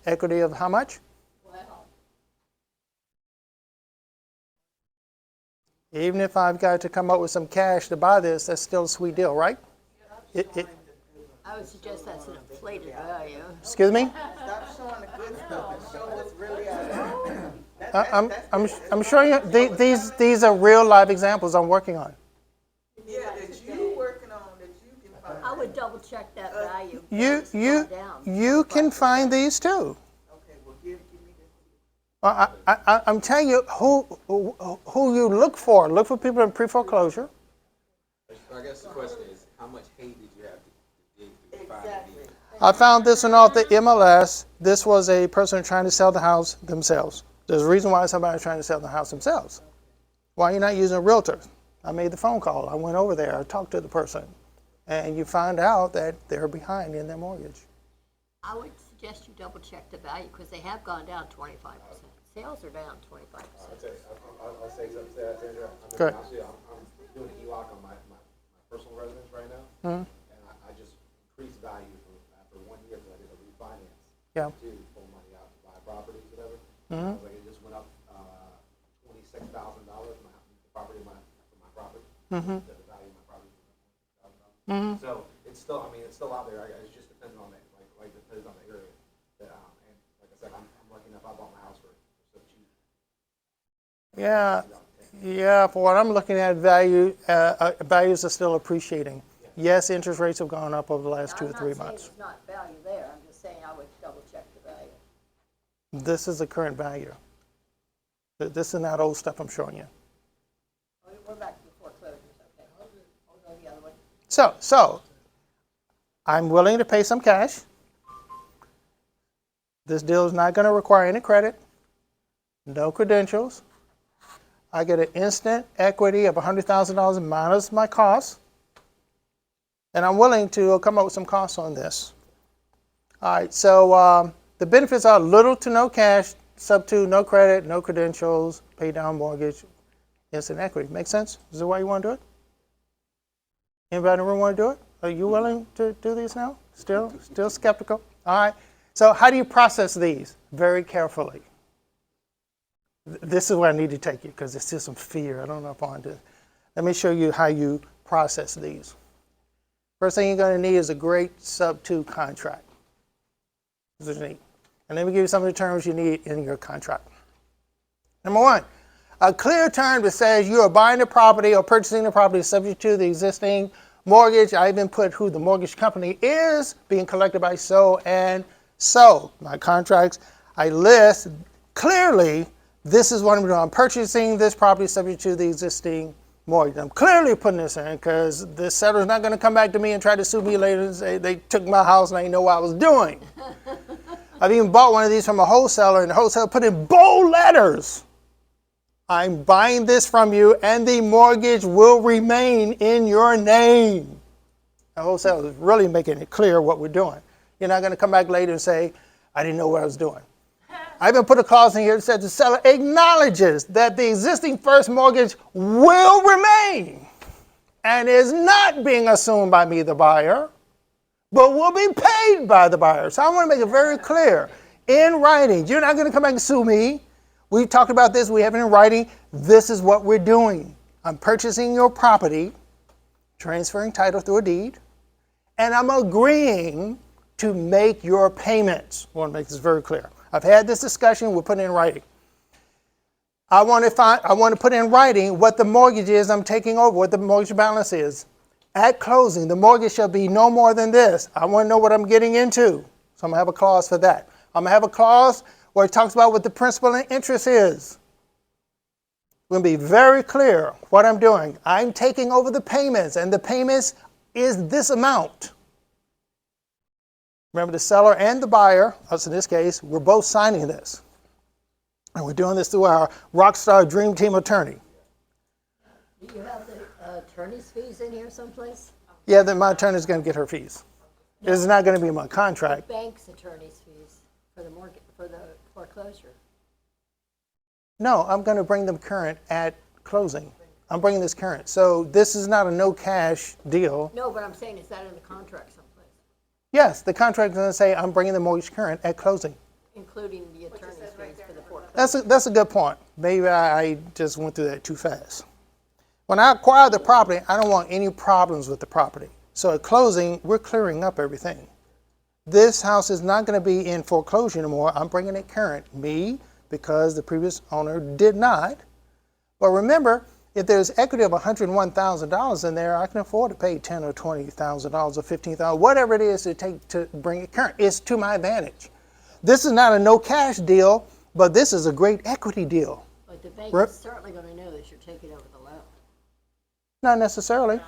Equity of how much? Even if I've got to come up with some cash to buy this, that's still a sweet deal, right? I would suggest that's an inflated value. Excuse me? Stop showing the good stuff and show what's really out there. I'm showing you, these are real live examples I'm working on. Yeah, that you working on, that you can find. I would double check that value. You can find these too. Okay, well, give me this. Well, I'm telling you who you look for. Look for people in pre-foreclosure. So I guess the question is, how much hate did you have to dig through to find these? I found this one off the MLS. This was a person trying to sell the house themselves. There's a reason why somebody's trying to sell the house themselves. Why you're not using a realtor? I made the phone call. I went over there. I talked to the person. And you find out that they're behind in their mortgage. I would suggest you double check the value because they have gone down 25%. Sales are down 25%. I'll say something to that, Sandra. Go ahead. Honestly, I'm doing an ELOC on my personal residence right now. And I just increased value after 1 year because I did a refinance. Yeah. To pull money out to buy properties, whatever. I was like, it just went up $26,000. The property for my property. The value of my property was $26,000. So it's still, it's still out there. It's just depending on that, like depends on the area. And like I said, I'm lucky enough. I bought my house for so cheap. Yeah. For what I'm looking at, values are still appreciating. Yes, interest rates have gone up over the last 2 or 3 I'm not months. saying there's not value there. I'm just saying I would double check the value. This is the current value. This is not old stuff I'm showing you. We're back to the foreclosures, okay. I'll go the other way. So I'm willing to pay some cash. This deal is not going to require any credit, no credentials. I get an instant equity of $100,000 minus my costs. And I'm willing to come up with some costs on this. All right, so the benefits are little to no cash, SubTo, no credit, no credentials, pay down mortgage, instant equity. Make sense? Is that why you want to do it? Anybody in the room want to do it? Are you willing to do these now? Still skeptical? All right. So how do you process these? Very carefully. This is where I need to take you because there's still some fear. I don't know if I want to. Let me show you how you process these. First thing you're going to need is a great SubTo contract. This is neat. And let me give you some of the terms you need in your contract. Number one, a clear term that says you are buying the property or purchasing the property subject to the existing mortgage. I even put who the mortgage company is being collected by so and so. My contracts, I list clearly this is what I'm doing. I'm purchasing this property subject to the existing mortgage. I'm clearly putting this in because the seller's not going to come back to me and try to sue me later and say they took my house and I didn't know what I was doing. I've even bought one of these from a wholesaler and the wholesaler put in bold letters. I'm buying this from you and the mortgage will remain in your name. The wholesaler is really making it clear what we're doing. You're not going to come back later and say, I didn't know what I was doing. I even put a clause in here that says the seller acknowledges that the existing first mortgage will remain and is not being assumed by me, the buyer, but will be paid by the buyer. So I want to make it very clear in writing. You're not going to come back and sue me. We've talked about this. We have it in writing. This is what we're doing. I'm purchasing your property, transferring title through a deed, and I'm agreeing to make your payments. I want to make this very clear. I've had this discussion. We'll put it in writing. I want to put in writing what the mortgage is I'm taking over, what the mortgage balance is. At closing, the mortgage shall be no more than this. I want to know what I'm getting into. So I'm going to have a clause for that. I'm going to have a clause where it talks about what the principal and interest is. I'm going to be very clear what I'm doing. I'm taking over the payments, and the payments is this amount. Remember, the seller and the buyer, us in this case, we're both signing this. And we're doing this through our Rockstar Dream Team attorney. Do you have the attorney's fees in here someplace? Yeah, then my attorney's going to get her fees. It's not going to be in my contract. Bank's attorney's fees for the mortgage, for the foreclosure. No, I'm going to bring them current at closing. I'm bringing this current. So this is not a no cash deal. No, but I'm saying, is that in the contract someplace, Yes, the contract is going to say I'm bringing the mortgage current at closing. including the attorney's fees for the foreclosure? That's a good point. Maybe I just went through that too fast. When I acquire the property, I don't want any problems with the property. So at closing, we're clearing up everything. This house is not going to be in foreclosure anymore. I'm bringing it current. Me, because the previous owner did not. But remember, if there's equity of $101,000 in there, I can afford to pay $10,000 or $20,000 or $15,000, whatever it is to take to bring it current. It's to my advantage. This is not a no cash deal, but this is a great equity deal. But the bank Rep- is certainly going to know that you're taking over the loan. Not necessarily.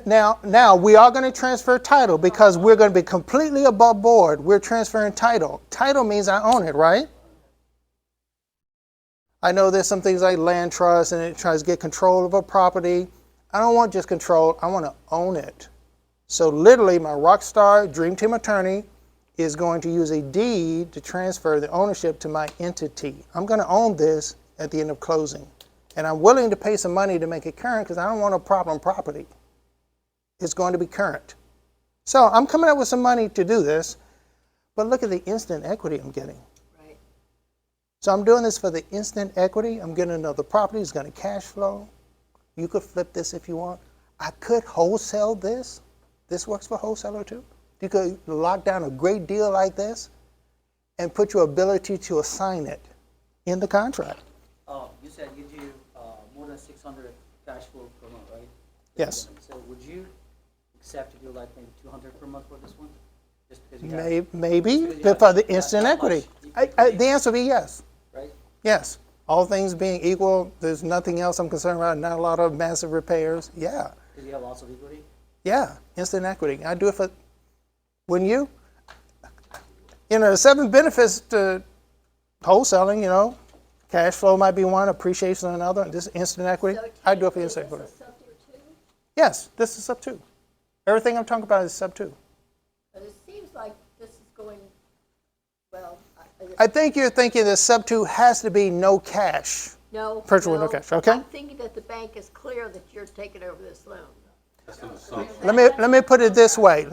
Now we are going to transfer title because we're going to be completely above board. We're transferring title. Title means I own it, right? I know there's some things like land trust and it tries to get control of a property. I don't want just control. I want to own it. So literally my Rockstar Dream Team attorney is going to use a deed to transfer the ownership to my entity. I'm going to own this at the end of closing. And I'm willing to pay some money to make it current because I don't want a problem property. It's going to be current. So I'm coming up with some money to do this, but look at the instant equity I'm getting. Right. So I'm doing this for the instant equity. I'm getting another property. It's going to cash flow. You could flip this if you want. I could wholesale this. This works for wholesaler too. You could lock down a great deal like this and put your ability to assign it in the contract. You said you do more than 600 cash flow per month, right? Yes. So would you accept to do like maybe 200 per month for this one? Just because you have, Maybe just because you for have the instant that much equity. The answer would be yes. right? Yes. All things being equal, there's nothing else I'm concerned about, not a lot of massive repairs. Yeah. Because you have lots of equity? Yeah. Instant equity. I do it for, wouldn't you? You know, 7 benefits to wholesaling, cash flow might be one, appreciation another, this instant equity. So I do it for technically, instant equity. this is subject to, Yes, this is SubTo. Everything I'm talking about is SubTo. but it seems like this is going, well, I think you're thinking that SubTo has to be no cash. no. Purchase with no cash, okay? I'm thinking that the bank is clear that you're taking over this loan. Let me put it this way.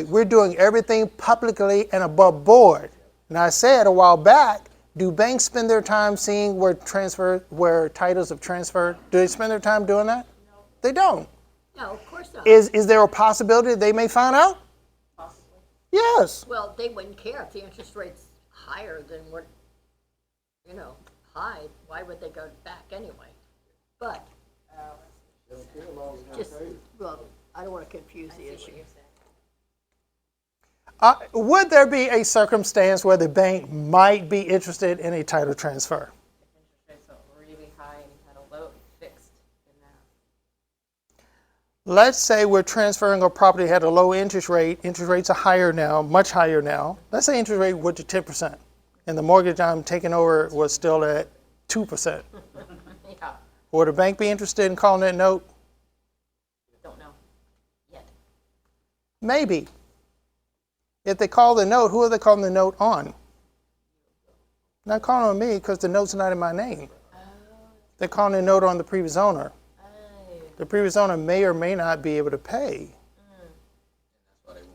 We're doing everything publicly and above board. And I said a while back, do banks spend their time seeing where titles have transferred? Do they spend their time doing that? No. They don't. No, of course not. Is there a possibility they may find out? Possibly. Yes. Well, they wouldn't care if the interest rate's higher than what, high. Why would they go back anyway? But, just, well, I don't want to confuse the issue. Would there be a circumstance where the bank might be interested in a title transfer? If interest rates are really high and you had a low fixed in that. Let's say we're transferring a property that had a low interest rate. Interest rates are higher now, much higher now. Let's say interest rate went to 10%, and the mortgage I'm taking over was still at 2%. Yeah, Would a bank be interested in calling that note? don't know yet. Maybe. If they call the note, who are they calling the note on? Not calling on me because the note's not in my name. They're calling the note on the previous owner. The previous owner may or may not be able to pay.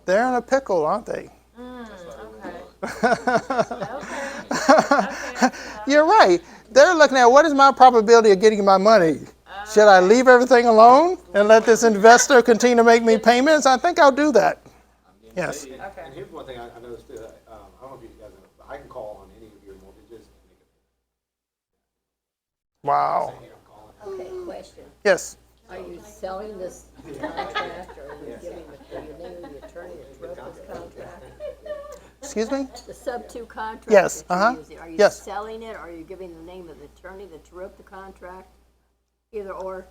They're in a pickle, aren't they? You're right. They're looking at what is my probability of getting my money? Should I leave everything alone and let this investor continue to make me payments? I think I'll do that. Yes. And here's one thing I noticed too, I don't know if you guys know, but I can call on any of your mortgages and make Wow. Okay, question. Yes. Are you selling this contract, or are you giving the name of the attorney that wrote this contract? Excuse me? The SubTo contract Yes, that you're uh-huh. using, are you Yes. selling it, or are you giving the name of the attorney that wrote the contract? Either or?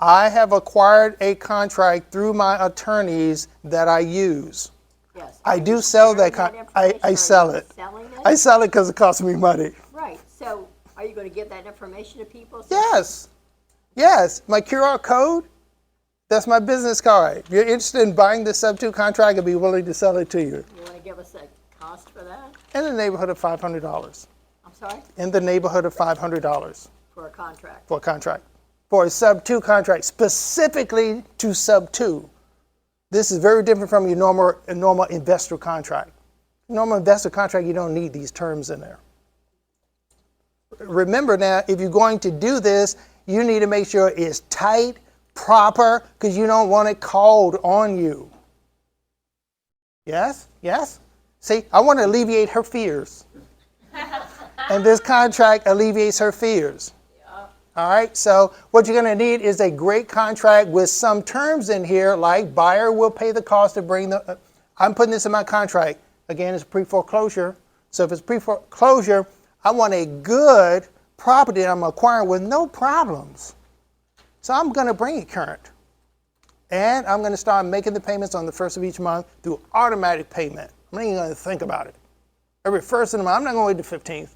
I have acquired a contract through my attorneys that I use. Yes. I Are do you sell that sharing I information? sell Are you it. selling it? I sell it because it costs me money. Right, so are you gonna give that information to people? Yes. Yes. My QR code, that's my business card. If you're interested in buying the SubTo contract, I'd be willing to sell it to you. You wanna give us a cost for that? In the neighborhood of $500. I'm sorry, In the neighborhood of $500 for a contract? for a contract. For a SubTo contract, specifically to SubTo. This is very different from your normal investor contract. Normal investor contract, you don't need these terms in there. Remember now, if you're going to do this, you need to make sure it's tight, proper, because you don't want it called on you. Yes? Yes? See, I want to alleviate her fears. And this contract alleviates her fears. All right, so what you're going to need is a great contract with some terms in here, like buyer will pay the cost to bring the, I'm putting this in my contract. Again, it's pre-foreclosure. So if it's pre-foreclosure, I want a good property that I'm acquiring with no problems. So I'm going to bring it current. And I'm going to start making the payments on the first of each month through automatic payment. I'm not even going to think about it. Every first of the month, I'm not going to wait the 15th.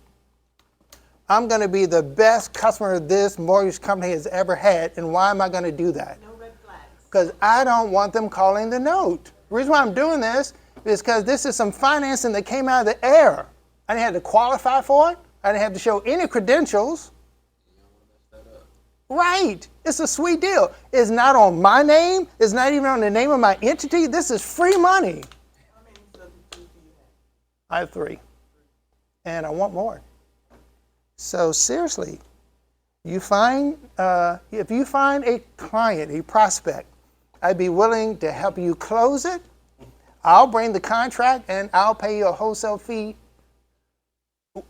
I'm going to be the best customer this mortgage company has ever had. And why am I going to do that? No red flags. Because I don't want them calling the note. The reason why I'm doing this is because this is some financing that came out of the air. I didn't have to qualify for it. I didn't have to show any credentials. Right. It's a sweet deal. It's not on my name. It's not even on the name of my entity. This is free money. How many substitutes do you have? I have 3. And I want more. So seriously, if you find a client, a prospect, I'd be willing to help you close it. I'll bring the contract and I'll pay you a wholesale fee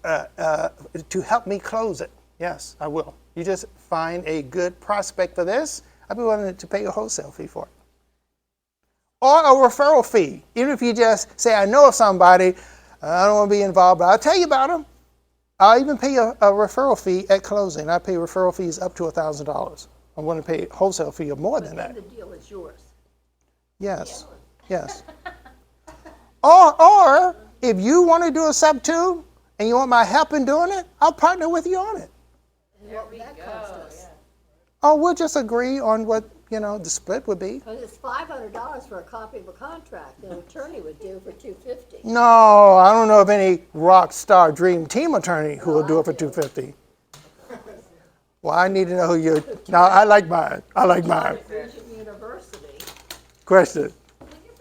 to help me close it. Yes, I will. You just find a good prospect for this, I'd be willing to pay you a wholesale fee for it. Or a referral fee. Even if you just say, I know of somebody, I don't want to be involved, but I'll tell you about them. I'll even pay a referral fee at closing. I pay referral fees up to $1,000. I'm going to pay a wholesale fee of more than that. Then the deal is yours. Yes, yes. Or if you want to do a SubTo and you want my help in doing it, I'll partner with you on it. And what would that cost us? Oh, we'll just agree on what, the split would be. Because it's $500 for a copy of a contract that an attorney would do for $250. No, I don't know of any rock star dream team attorney who will do it for $250. Well, I need to know who you're. No, I like mine. I like mine. Regent University. Question. Will you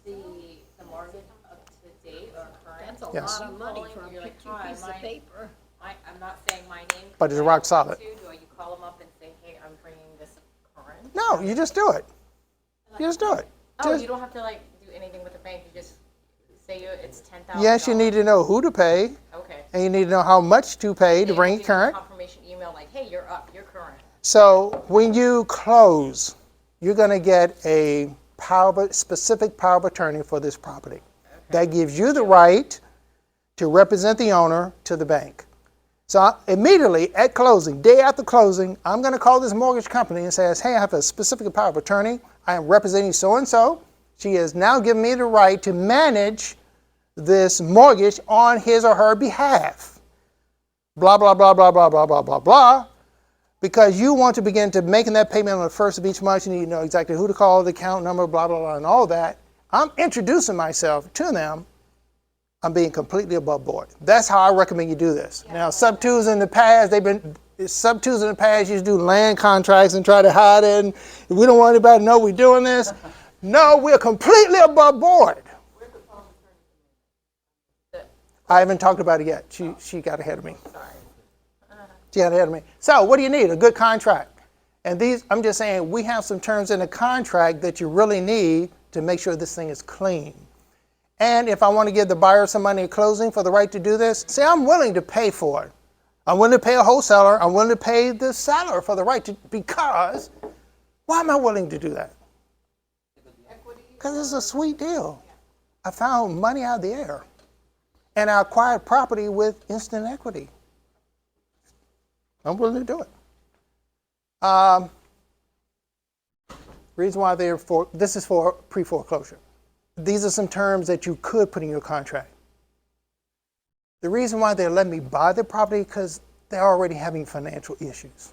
bring the mortgage up to date or current? That's a Yes. lot of money Calling, for a you're like, two "Hi, piece of my- paper. I'm not saying my name. But it's rock solid. Do you call them up and say, hey, I'm bringing this current? No, you just do it. You just do it. Oh, Just- you don't have to do anything with the bank, you just say it's $10,000? yes, you need to know who to pay, Okay. and you need to know how much to pay to bring it current. Confirmation email like, hey, you're up, you're current. So when you close, you're going to get a specific power of attorney for this property. That gives you the right to represent the owner to the bank. So immediately at closing, day after closing, I'm going to call this mortgage company and say, hey, I have a specific power of attorney. I am representing so-and-so. She has now given me the right to manage this mortgage on his or her behalf. Blah, blah, blah, blah, blah, blah, blah, blah, blah. Because you want to begin to making that payment on the first of each month, you need to know exactly who to call, the account number, blah, blah, blah, and all that. I'm introducing myself to them. I'm being completely above board. That's how I recommend you do this. Yeah. Now, SubTos in the past, used to do land contracts and try to hide it. And we don't want anybody to know we're doing this. No, we're completely above board. I haven't talked about it yet. She got ahead of me. She got ahead of me. So what do you need? A good contract. And I'm just saying, we have some terms in the contract that you really need to make sure this thing is clean. And if I want to give the buyer some money at closing for the right to do this, say I'm willing to pay for it. I'm willing to pay a wholesaler. I'm willing to pay the seller for the right to, because why am I willing to do that? Because it's a sweet deal. I found money out of the air. And I acquired property with instant equity. I'm willing to do it. Reason why this is for pre-foreclosure. These are some terms that you could put in your contract. The reason why they're letting me buy the property because they're already having financial issues.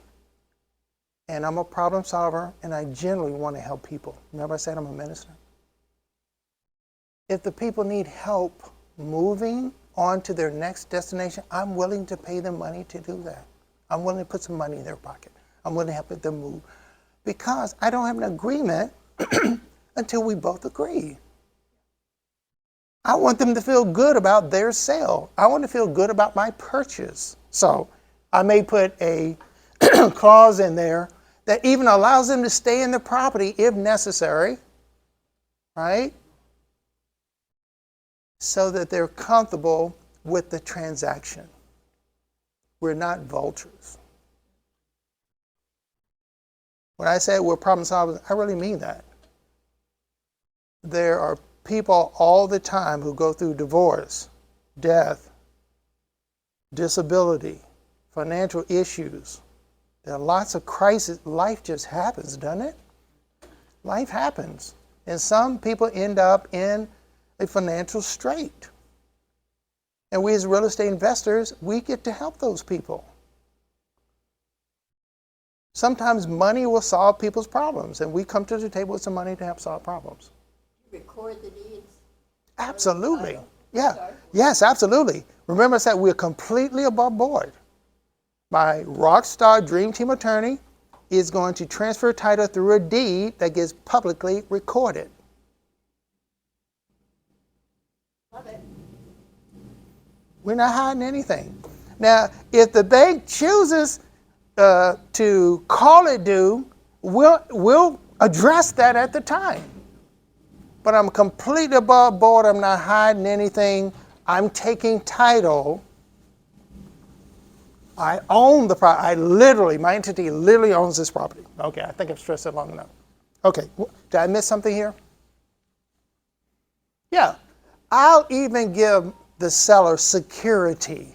And I'm a problem solver, and I generally want to help people. Remember I said I'm a minister? If the people need help moving on to their next destination, I'm willing to pay them money to do that. I'm willing to put some money in their pocket. I'm willing to help them move because I don't have an agreement until we both agree. I want them to feel good about their sale. I want to feel good about my purchase. So I may put a clause in there that even allows them to stay in the property if necessary, right? So that they're comfortable with the transaction. We're not vultures. When I say we're problem solvers, I really mean that. There are people all the time who go through divorce, death, disability, financial issues. There are lots of crises. Life just happens, doesn't it? Life happens. And some people end up in a financial strait. And we as real estate investors, we get to help those people. Sometimes money will solve people's problems, and we come to the table with some money to help solve problems. You record the deeds? Absolutely. Yeah. Yes, absolutely. Remember I said we're completely above board. My rockstar dream team attorney is going to transfer title through a deed that gets publicly recorded. Love it. We're not hiding anything. Now, if the bank chooses to call it due, we'll address that at the time. But I'm completely above board. I'm not hiding anything. I'm taking title. I own the property. My entity literally owns this property. Okay, I think I've stressed it long enough. Okay, did I miss something here? Yeah, I'll even give the seller security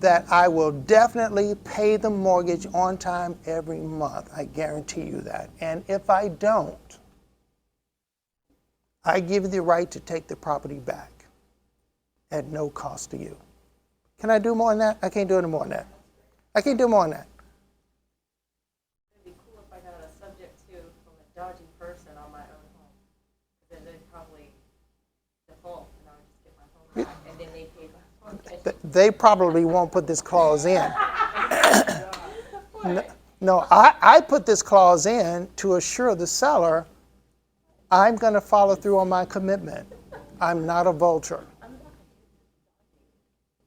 that I will definitely pay the mortgage on time every month. I guarantee you that. And if I don't, I give you the right to take the property back at no cost to you. Can I do more than that? I can't do any more than that. I can't do more than that. It'd be cool if I got a subject to from a dodgy person on my own home. Then they'd probably default and I'll just get my home back and then they pay my mortgage. They probably won't put this clause in. No, I put this clause in to assure the seller I'm going to follow through on my commitment. I'm not a vulture.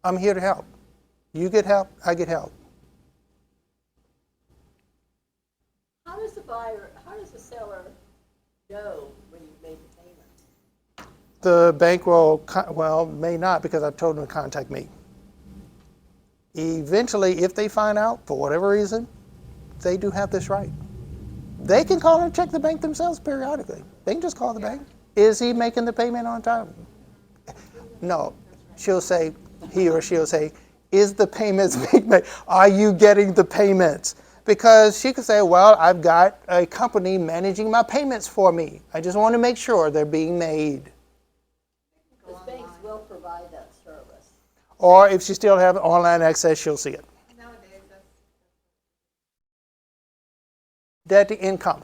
I'm here to help. You get help, I get help. How does the seller know when you've made the payment? The bank will, may not because I've told them to contact me. Eventually, if they find out, for whatever reason, they do have this right. They can call and check the bank themselves periodically. They can just call the bank. Is he making the payment on time? No. He or she'll say, is the payments being made? Are you getting the payments? Because she could say, well, I've got a company managing my payments for me. I just want to make sure they're being made. Because banks will provide that service. Or if she still has online access, she'll see it. Nowadays, that's Debt to income.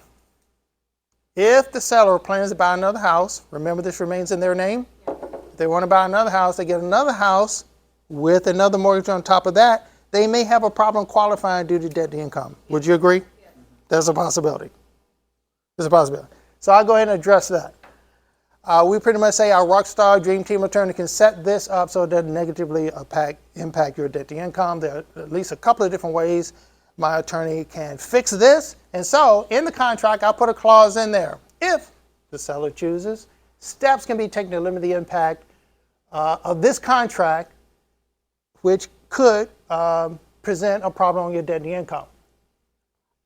If the seller plans to buy another house, remember this remains in their name. If they want to buy another house, they get another house with another mortgage on top of that, they may have a problem qualifying due to debt to income. Would you agree? Yeah. There's a possibility. There's a possibility. So I'll go ahead and address that. We pretty much say our rockstar dream team attorney can set this up so it doesn't negatively impact your debt to income. There are at least a couple of different ways my attorney can fix this. And so in the contract, I'll put a clause in there. If the seller chooses, steps can be taken to limit the impact of this contract, which could present a problem on your debt and income.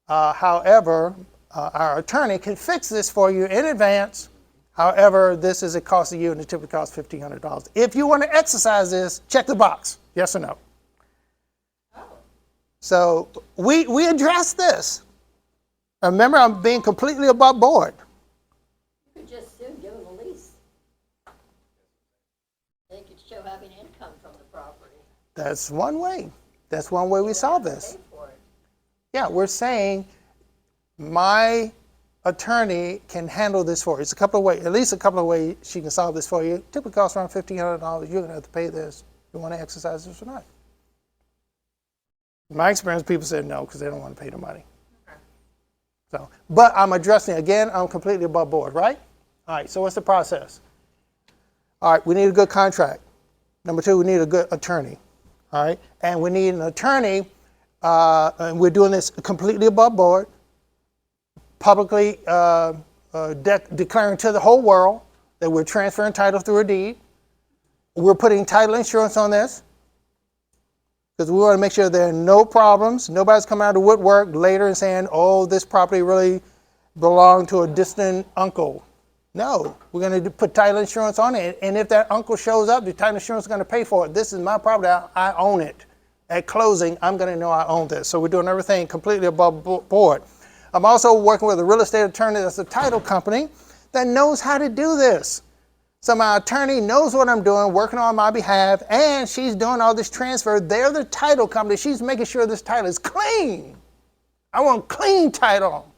However, our attorney can fix this for you in advance. However, this is a cost of you, and it typically costs $1,500. If you want to exercise this, check the box, yes or no. So we address this. Remember, I'm being completely above board. You could just soon give them a lease. They could show having income from the property. That's one way. That's one way we solve this. Pay for it. Yeah, we're saying my attorney can handle this for you. It's a couple of ways, at least a couple of ways she can solve this for you. Typically costs around $1,500. You're going to have to pay this. You want to exercise this or not? In my experience, people said no because they don't want to pay the money. So, but I'm addressing, again, I'm completely above board, right? All right, so what's the process? All right, we need a good contract. Number two, we need a good attorney. All right, and we need an attorney, and we're doing this completely above board, publicly declaring to the whole world that we're transferring title through a deed. We're putting title insurance on this because we want to make sure there are no problems. Nobody's coming out of the woodwork later and saying, oh, this property really belonged to a distant uncle. No, we're going to put title insurance on it. And if that uncle shows up, the title insurance is going to pay for it. This is my property. I own it. At closing, I'm going to know I own this. So we're doing everything completely above board. I'm also working with a real estate attorney that's a title company that knows how to do this. So my attorney knows what I'm doing, working on my behalf, and she's doing all this transfer. They're the title company. She's making sure this title is clean. I want clean title.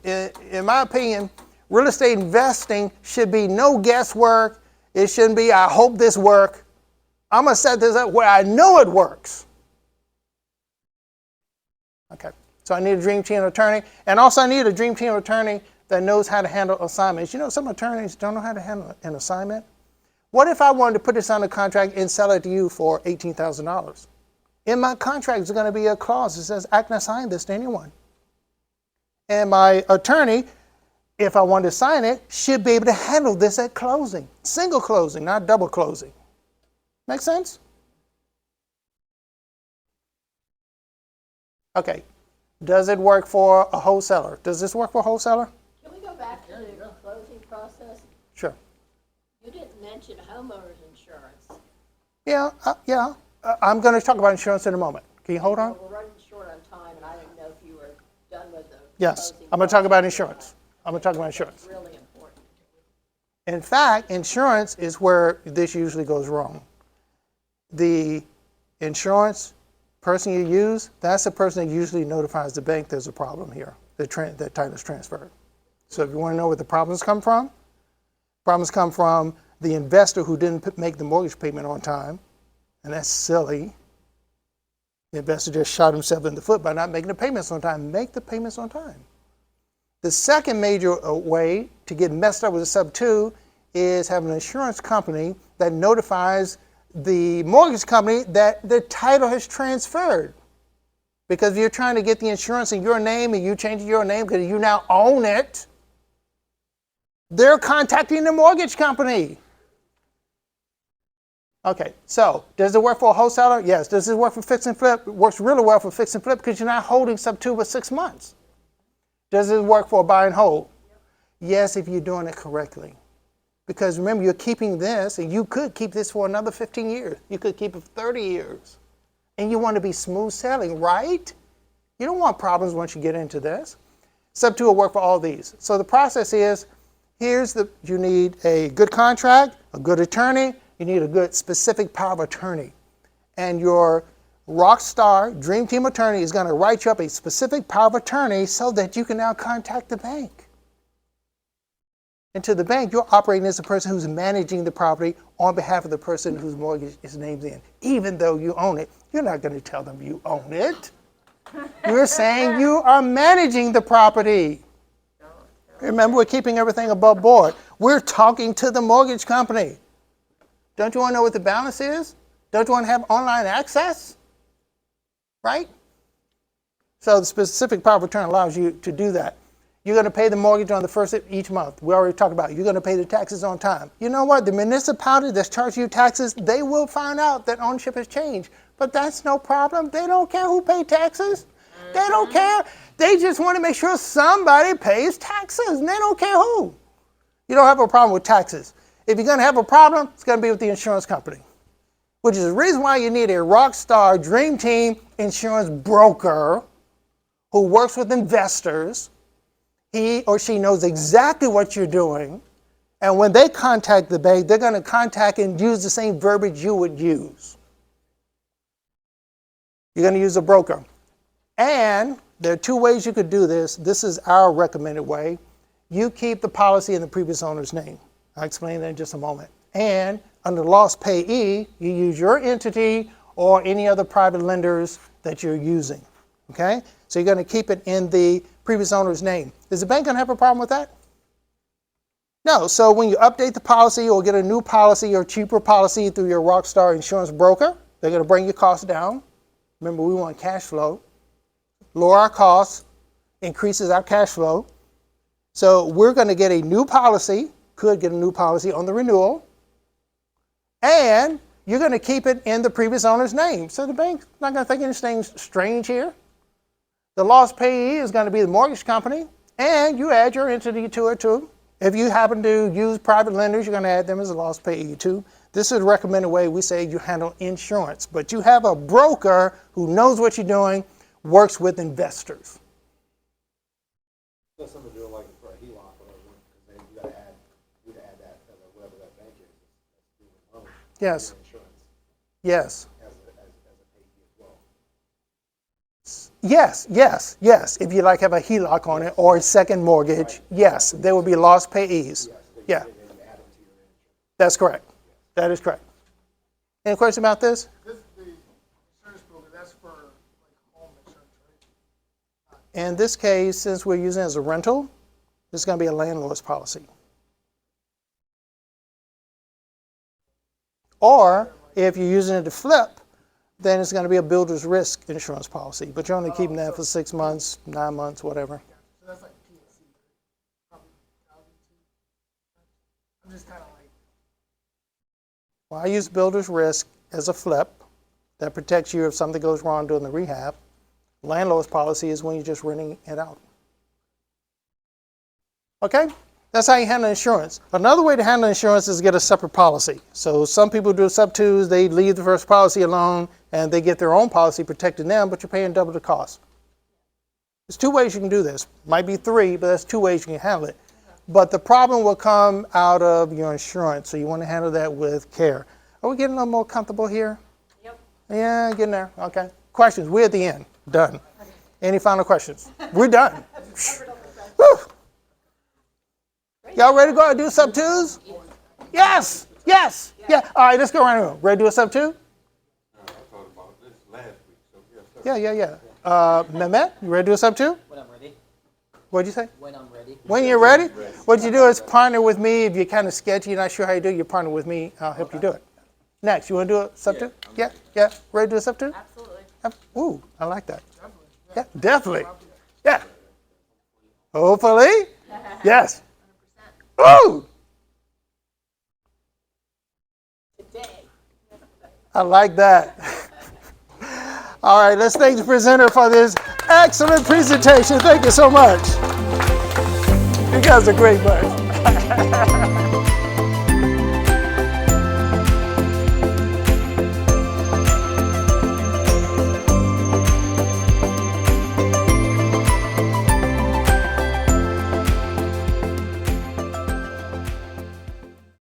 In my opinion, real estate investing should be no guesswork. It shouldn't be, I hope this works. I'm going to set this up where I know it works. Okay, so I need a dream team attorney. And also I need a dream team attorney that knows how to handle assignments. You know, some attorneys don't know how to handle an assignment. What if I wanted to put this on a contract and sell it to you for $18,000? In my contract, there's going to be a clause that says I can assign this to anyone. And my attorney, if I want to sign it, should be able to handle this at closing. Single closing, not double closing. Make sense? Okay. Does it work for a wholesaler? Does this work for a wholesaler? Can we go back to the closing process? Sure. You didn't mention homeowners insurance. Yeah. I'm going to talk about insurance in a moment. Can you hold on? Well, we're running short on time, and I didn't know if you were done with the Yes. closing I'm going to talk about process. insurance. I'm going to talk about insurance. It's really important. In fact, insurance is where this usually goes wrong. The insurance person you use, that's the person that usually notifies the bank there's a problem here, that title is transferred. So if you want to know where the problems come from the investor who didn't make the mortgage payment on time, and that's silly. The investor just shot himself in the foot by not making the payments on time. Make the payments on time. The second major way to get messed up with a SubTo is having an insurance company that notifies the mortgage company that the title has transferred. Because if you're trying to get the insurance in your name and you change your name because you now own it, they're contacting the mortgage company. Okay, so does it work for a wholesaler? Yes. Does it work for fix and flip? It works really well for fix and flip because you're not holding SubTo for 6 months. Does it work for a buy and hold? Yes, if you're doing it correctly. Because remember, you're keeping this, and you could keep this for another 15 years. You could keep it for 30 years. And you want to be smooth sailing, right? You don't want problems once you get into this. SubTo will work for all these. So the process is, you need a good contract, a good attorney, you need a good specific power of attorney. And your rock star dream team attorney is going to write you up a specific power of attorney so that you can now contact the bank. And to the bank, you're operating as the person who's managing the property on behalf of the person whose mortgage is named in. Even though you own it, you're not going to tell them you own it. You're saying you are managing the property. Remember, we're keeping everything above board. We're talking to the mortgage company. Don't you want to know what the balance is? Don't you want to have online access? Right? So the specific power of attorney allows you to do that. You're going to pay the mortgage on the first of each month. We already talked about it. You're going to pay the taxes on time. You know what? The municipality that's charging you taxes, they will find out that ownership has changed. But that's no problem. They don't care who pays taxes. They don't care. They just want to make sure somebody pays taxes, and they don't care who. You don't have a problem with taxes. If you're going to have a problem, it's going to be with the insurance company, which is the reason why you need a rock star dream team insurance broker who works with investors. He or she knows exactly what you're doing. And when they contact the bank, they're going to contact and use the same verbiage you would use. You're going to use a broker. And there are two ways you could do this. This is our recommended way. You keep the policy in the previous owner's name. I'll explain that in just a moment. And under lost payee, you use your entity or any other private lenders that you're using. Okay? So you're going to keep it in the previous owner's name. Is the bank going to have a problem with that? No. So when you update the policy or get a new policy or cheaper policy through your Rockstar insurance broker, they're going to bring your costs down. Remember, we want cash flow. Lower our costs, increases our cash flow. So we're going to get a new policy, could get a new policy on the renewal, and you're going to keep it in the previous owner's name. So the bank's not going to think anything strange here. The lost payee is going to be the mortgage company, and you add your entity to it too. If you happen to use private lenders, you're going to add them as a lost payee too. This is the recommended way we say you handle insurance. But you have a broker who knows what you're doing, works with investors. That's something to do like for a HELOC or whatever, because then you gotta add that, whatever that bank is, that's doing the loan. Yes. Your insurance Yes. as a payee as well. Yes. If you like have a HELOC on it or a second mortgage, yes, there will be lost payees. Yeah, And then you add them to your insurance. that's correct. That is correct. Any question about this? The insurance broker, that's for like home insurance, right? In this case, since we're using it as a rental, this is going to be a landlord's policy. Or if you're using it to flip, then it's going to be a builder's risk insurance policy. But you're only keeping that for 6 months, 9 months, whatever. So that's like PNC, probably. I'm just kind of like, Well, I use builder's risk as a flip that protects you if something goes wrong during the rehab. Landlord's policy is when you're just renting it out. Okay? That's how you handle insurance. Another way to handle insurance is get a separate policy. So some people do sub-twos, they leave the first policy alone and they get their own policy protecting them, but you're paying double the cost. There's two ways you can do this. Might be three, but there's two ways you can handle it. But the problem will come out of your insurance, so you want to handle that with care. Are we getting a little more comfortable here? Yep. Yeah, getting there. Okay. Questions? We're at the end. Done. Any final questions? We're done. Whew. Y'all ready to go out and do sub-twos? Yes. Yes. Yeah. All right, let's go around the room. Ready to do a sub-two? I thought about this last week, so Yeah. Mehmet, you ready to do a sub-two? When I'm ready. What'd you say? When I'm ready. When you're ready, what you do is partner with me. If you're kind of sketchy, you're not sure how you do it, you partner with me. I'll help you do it. Next, you want to do a sub-two? Yeah. Ready to do a sub-two? Absolutely. Ooh, I like that. Yeah, definitely. Yeah. Hopefully. Yes. Ooh. Today. I like that. All right, let's thank the presenter for this excellent presentation. Thank you so much. You guys are great, bud.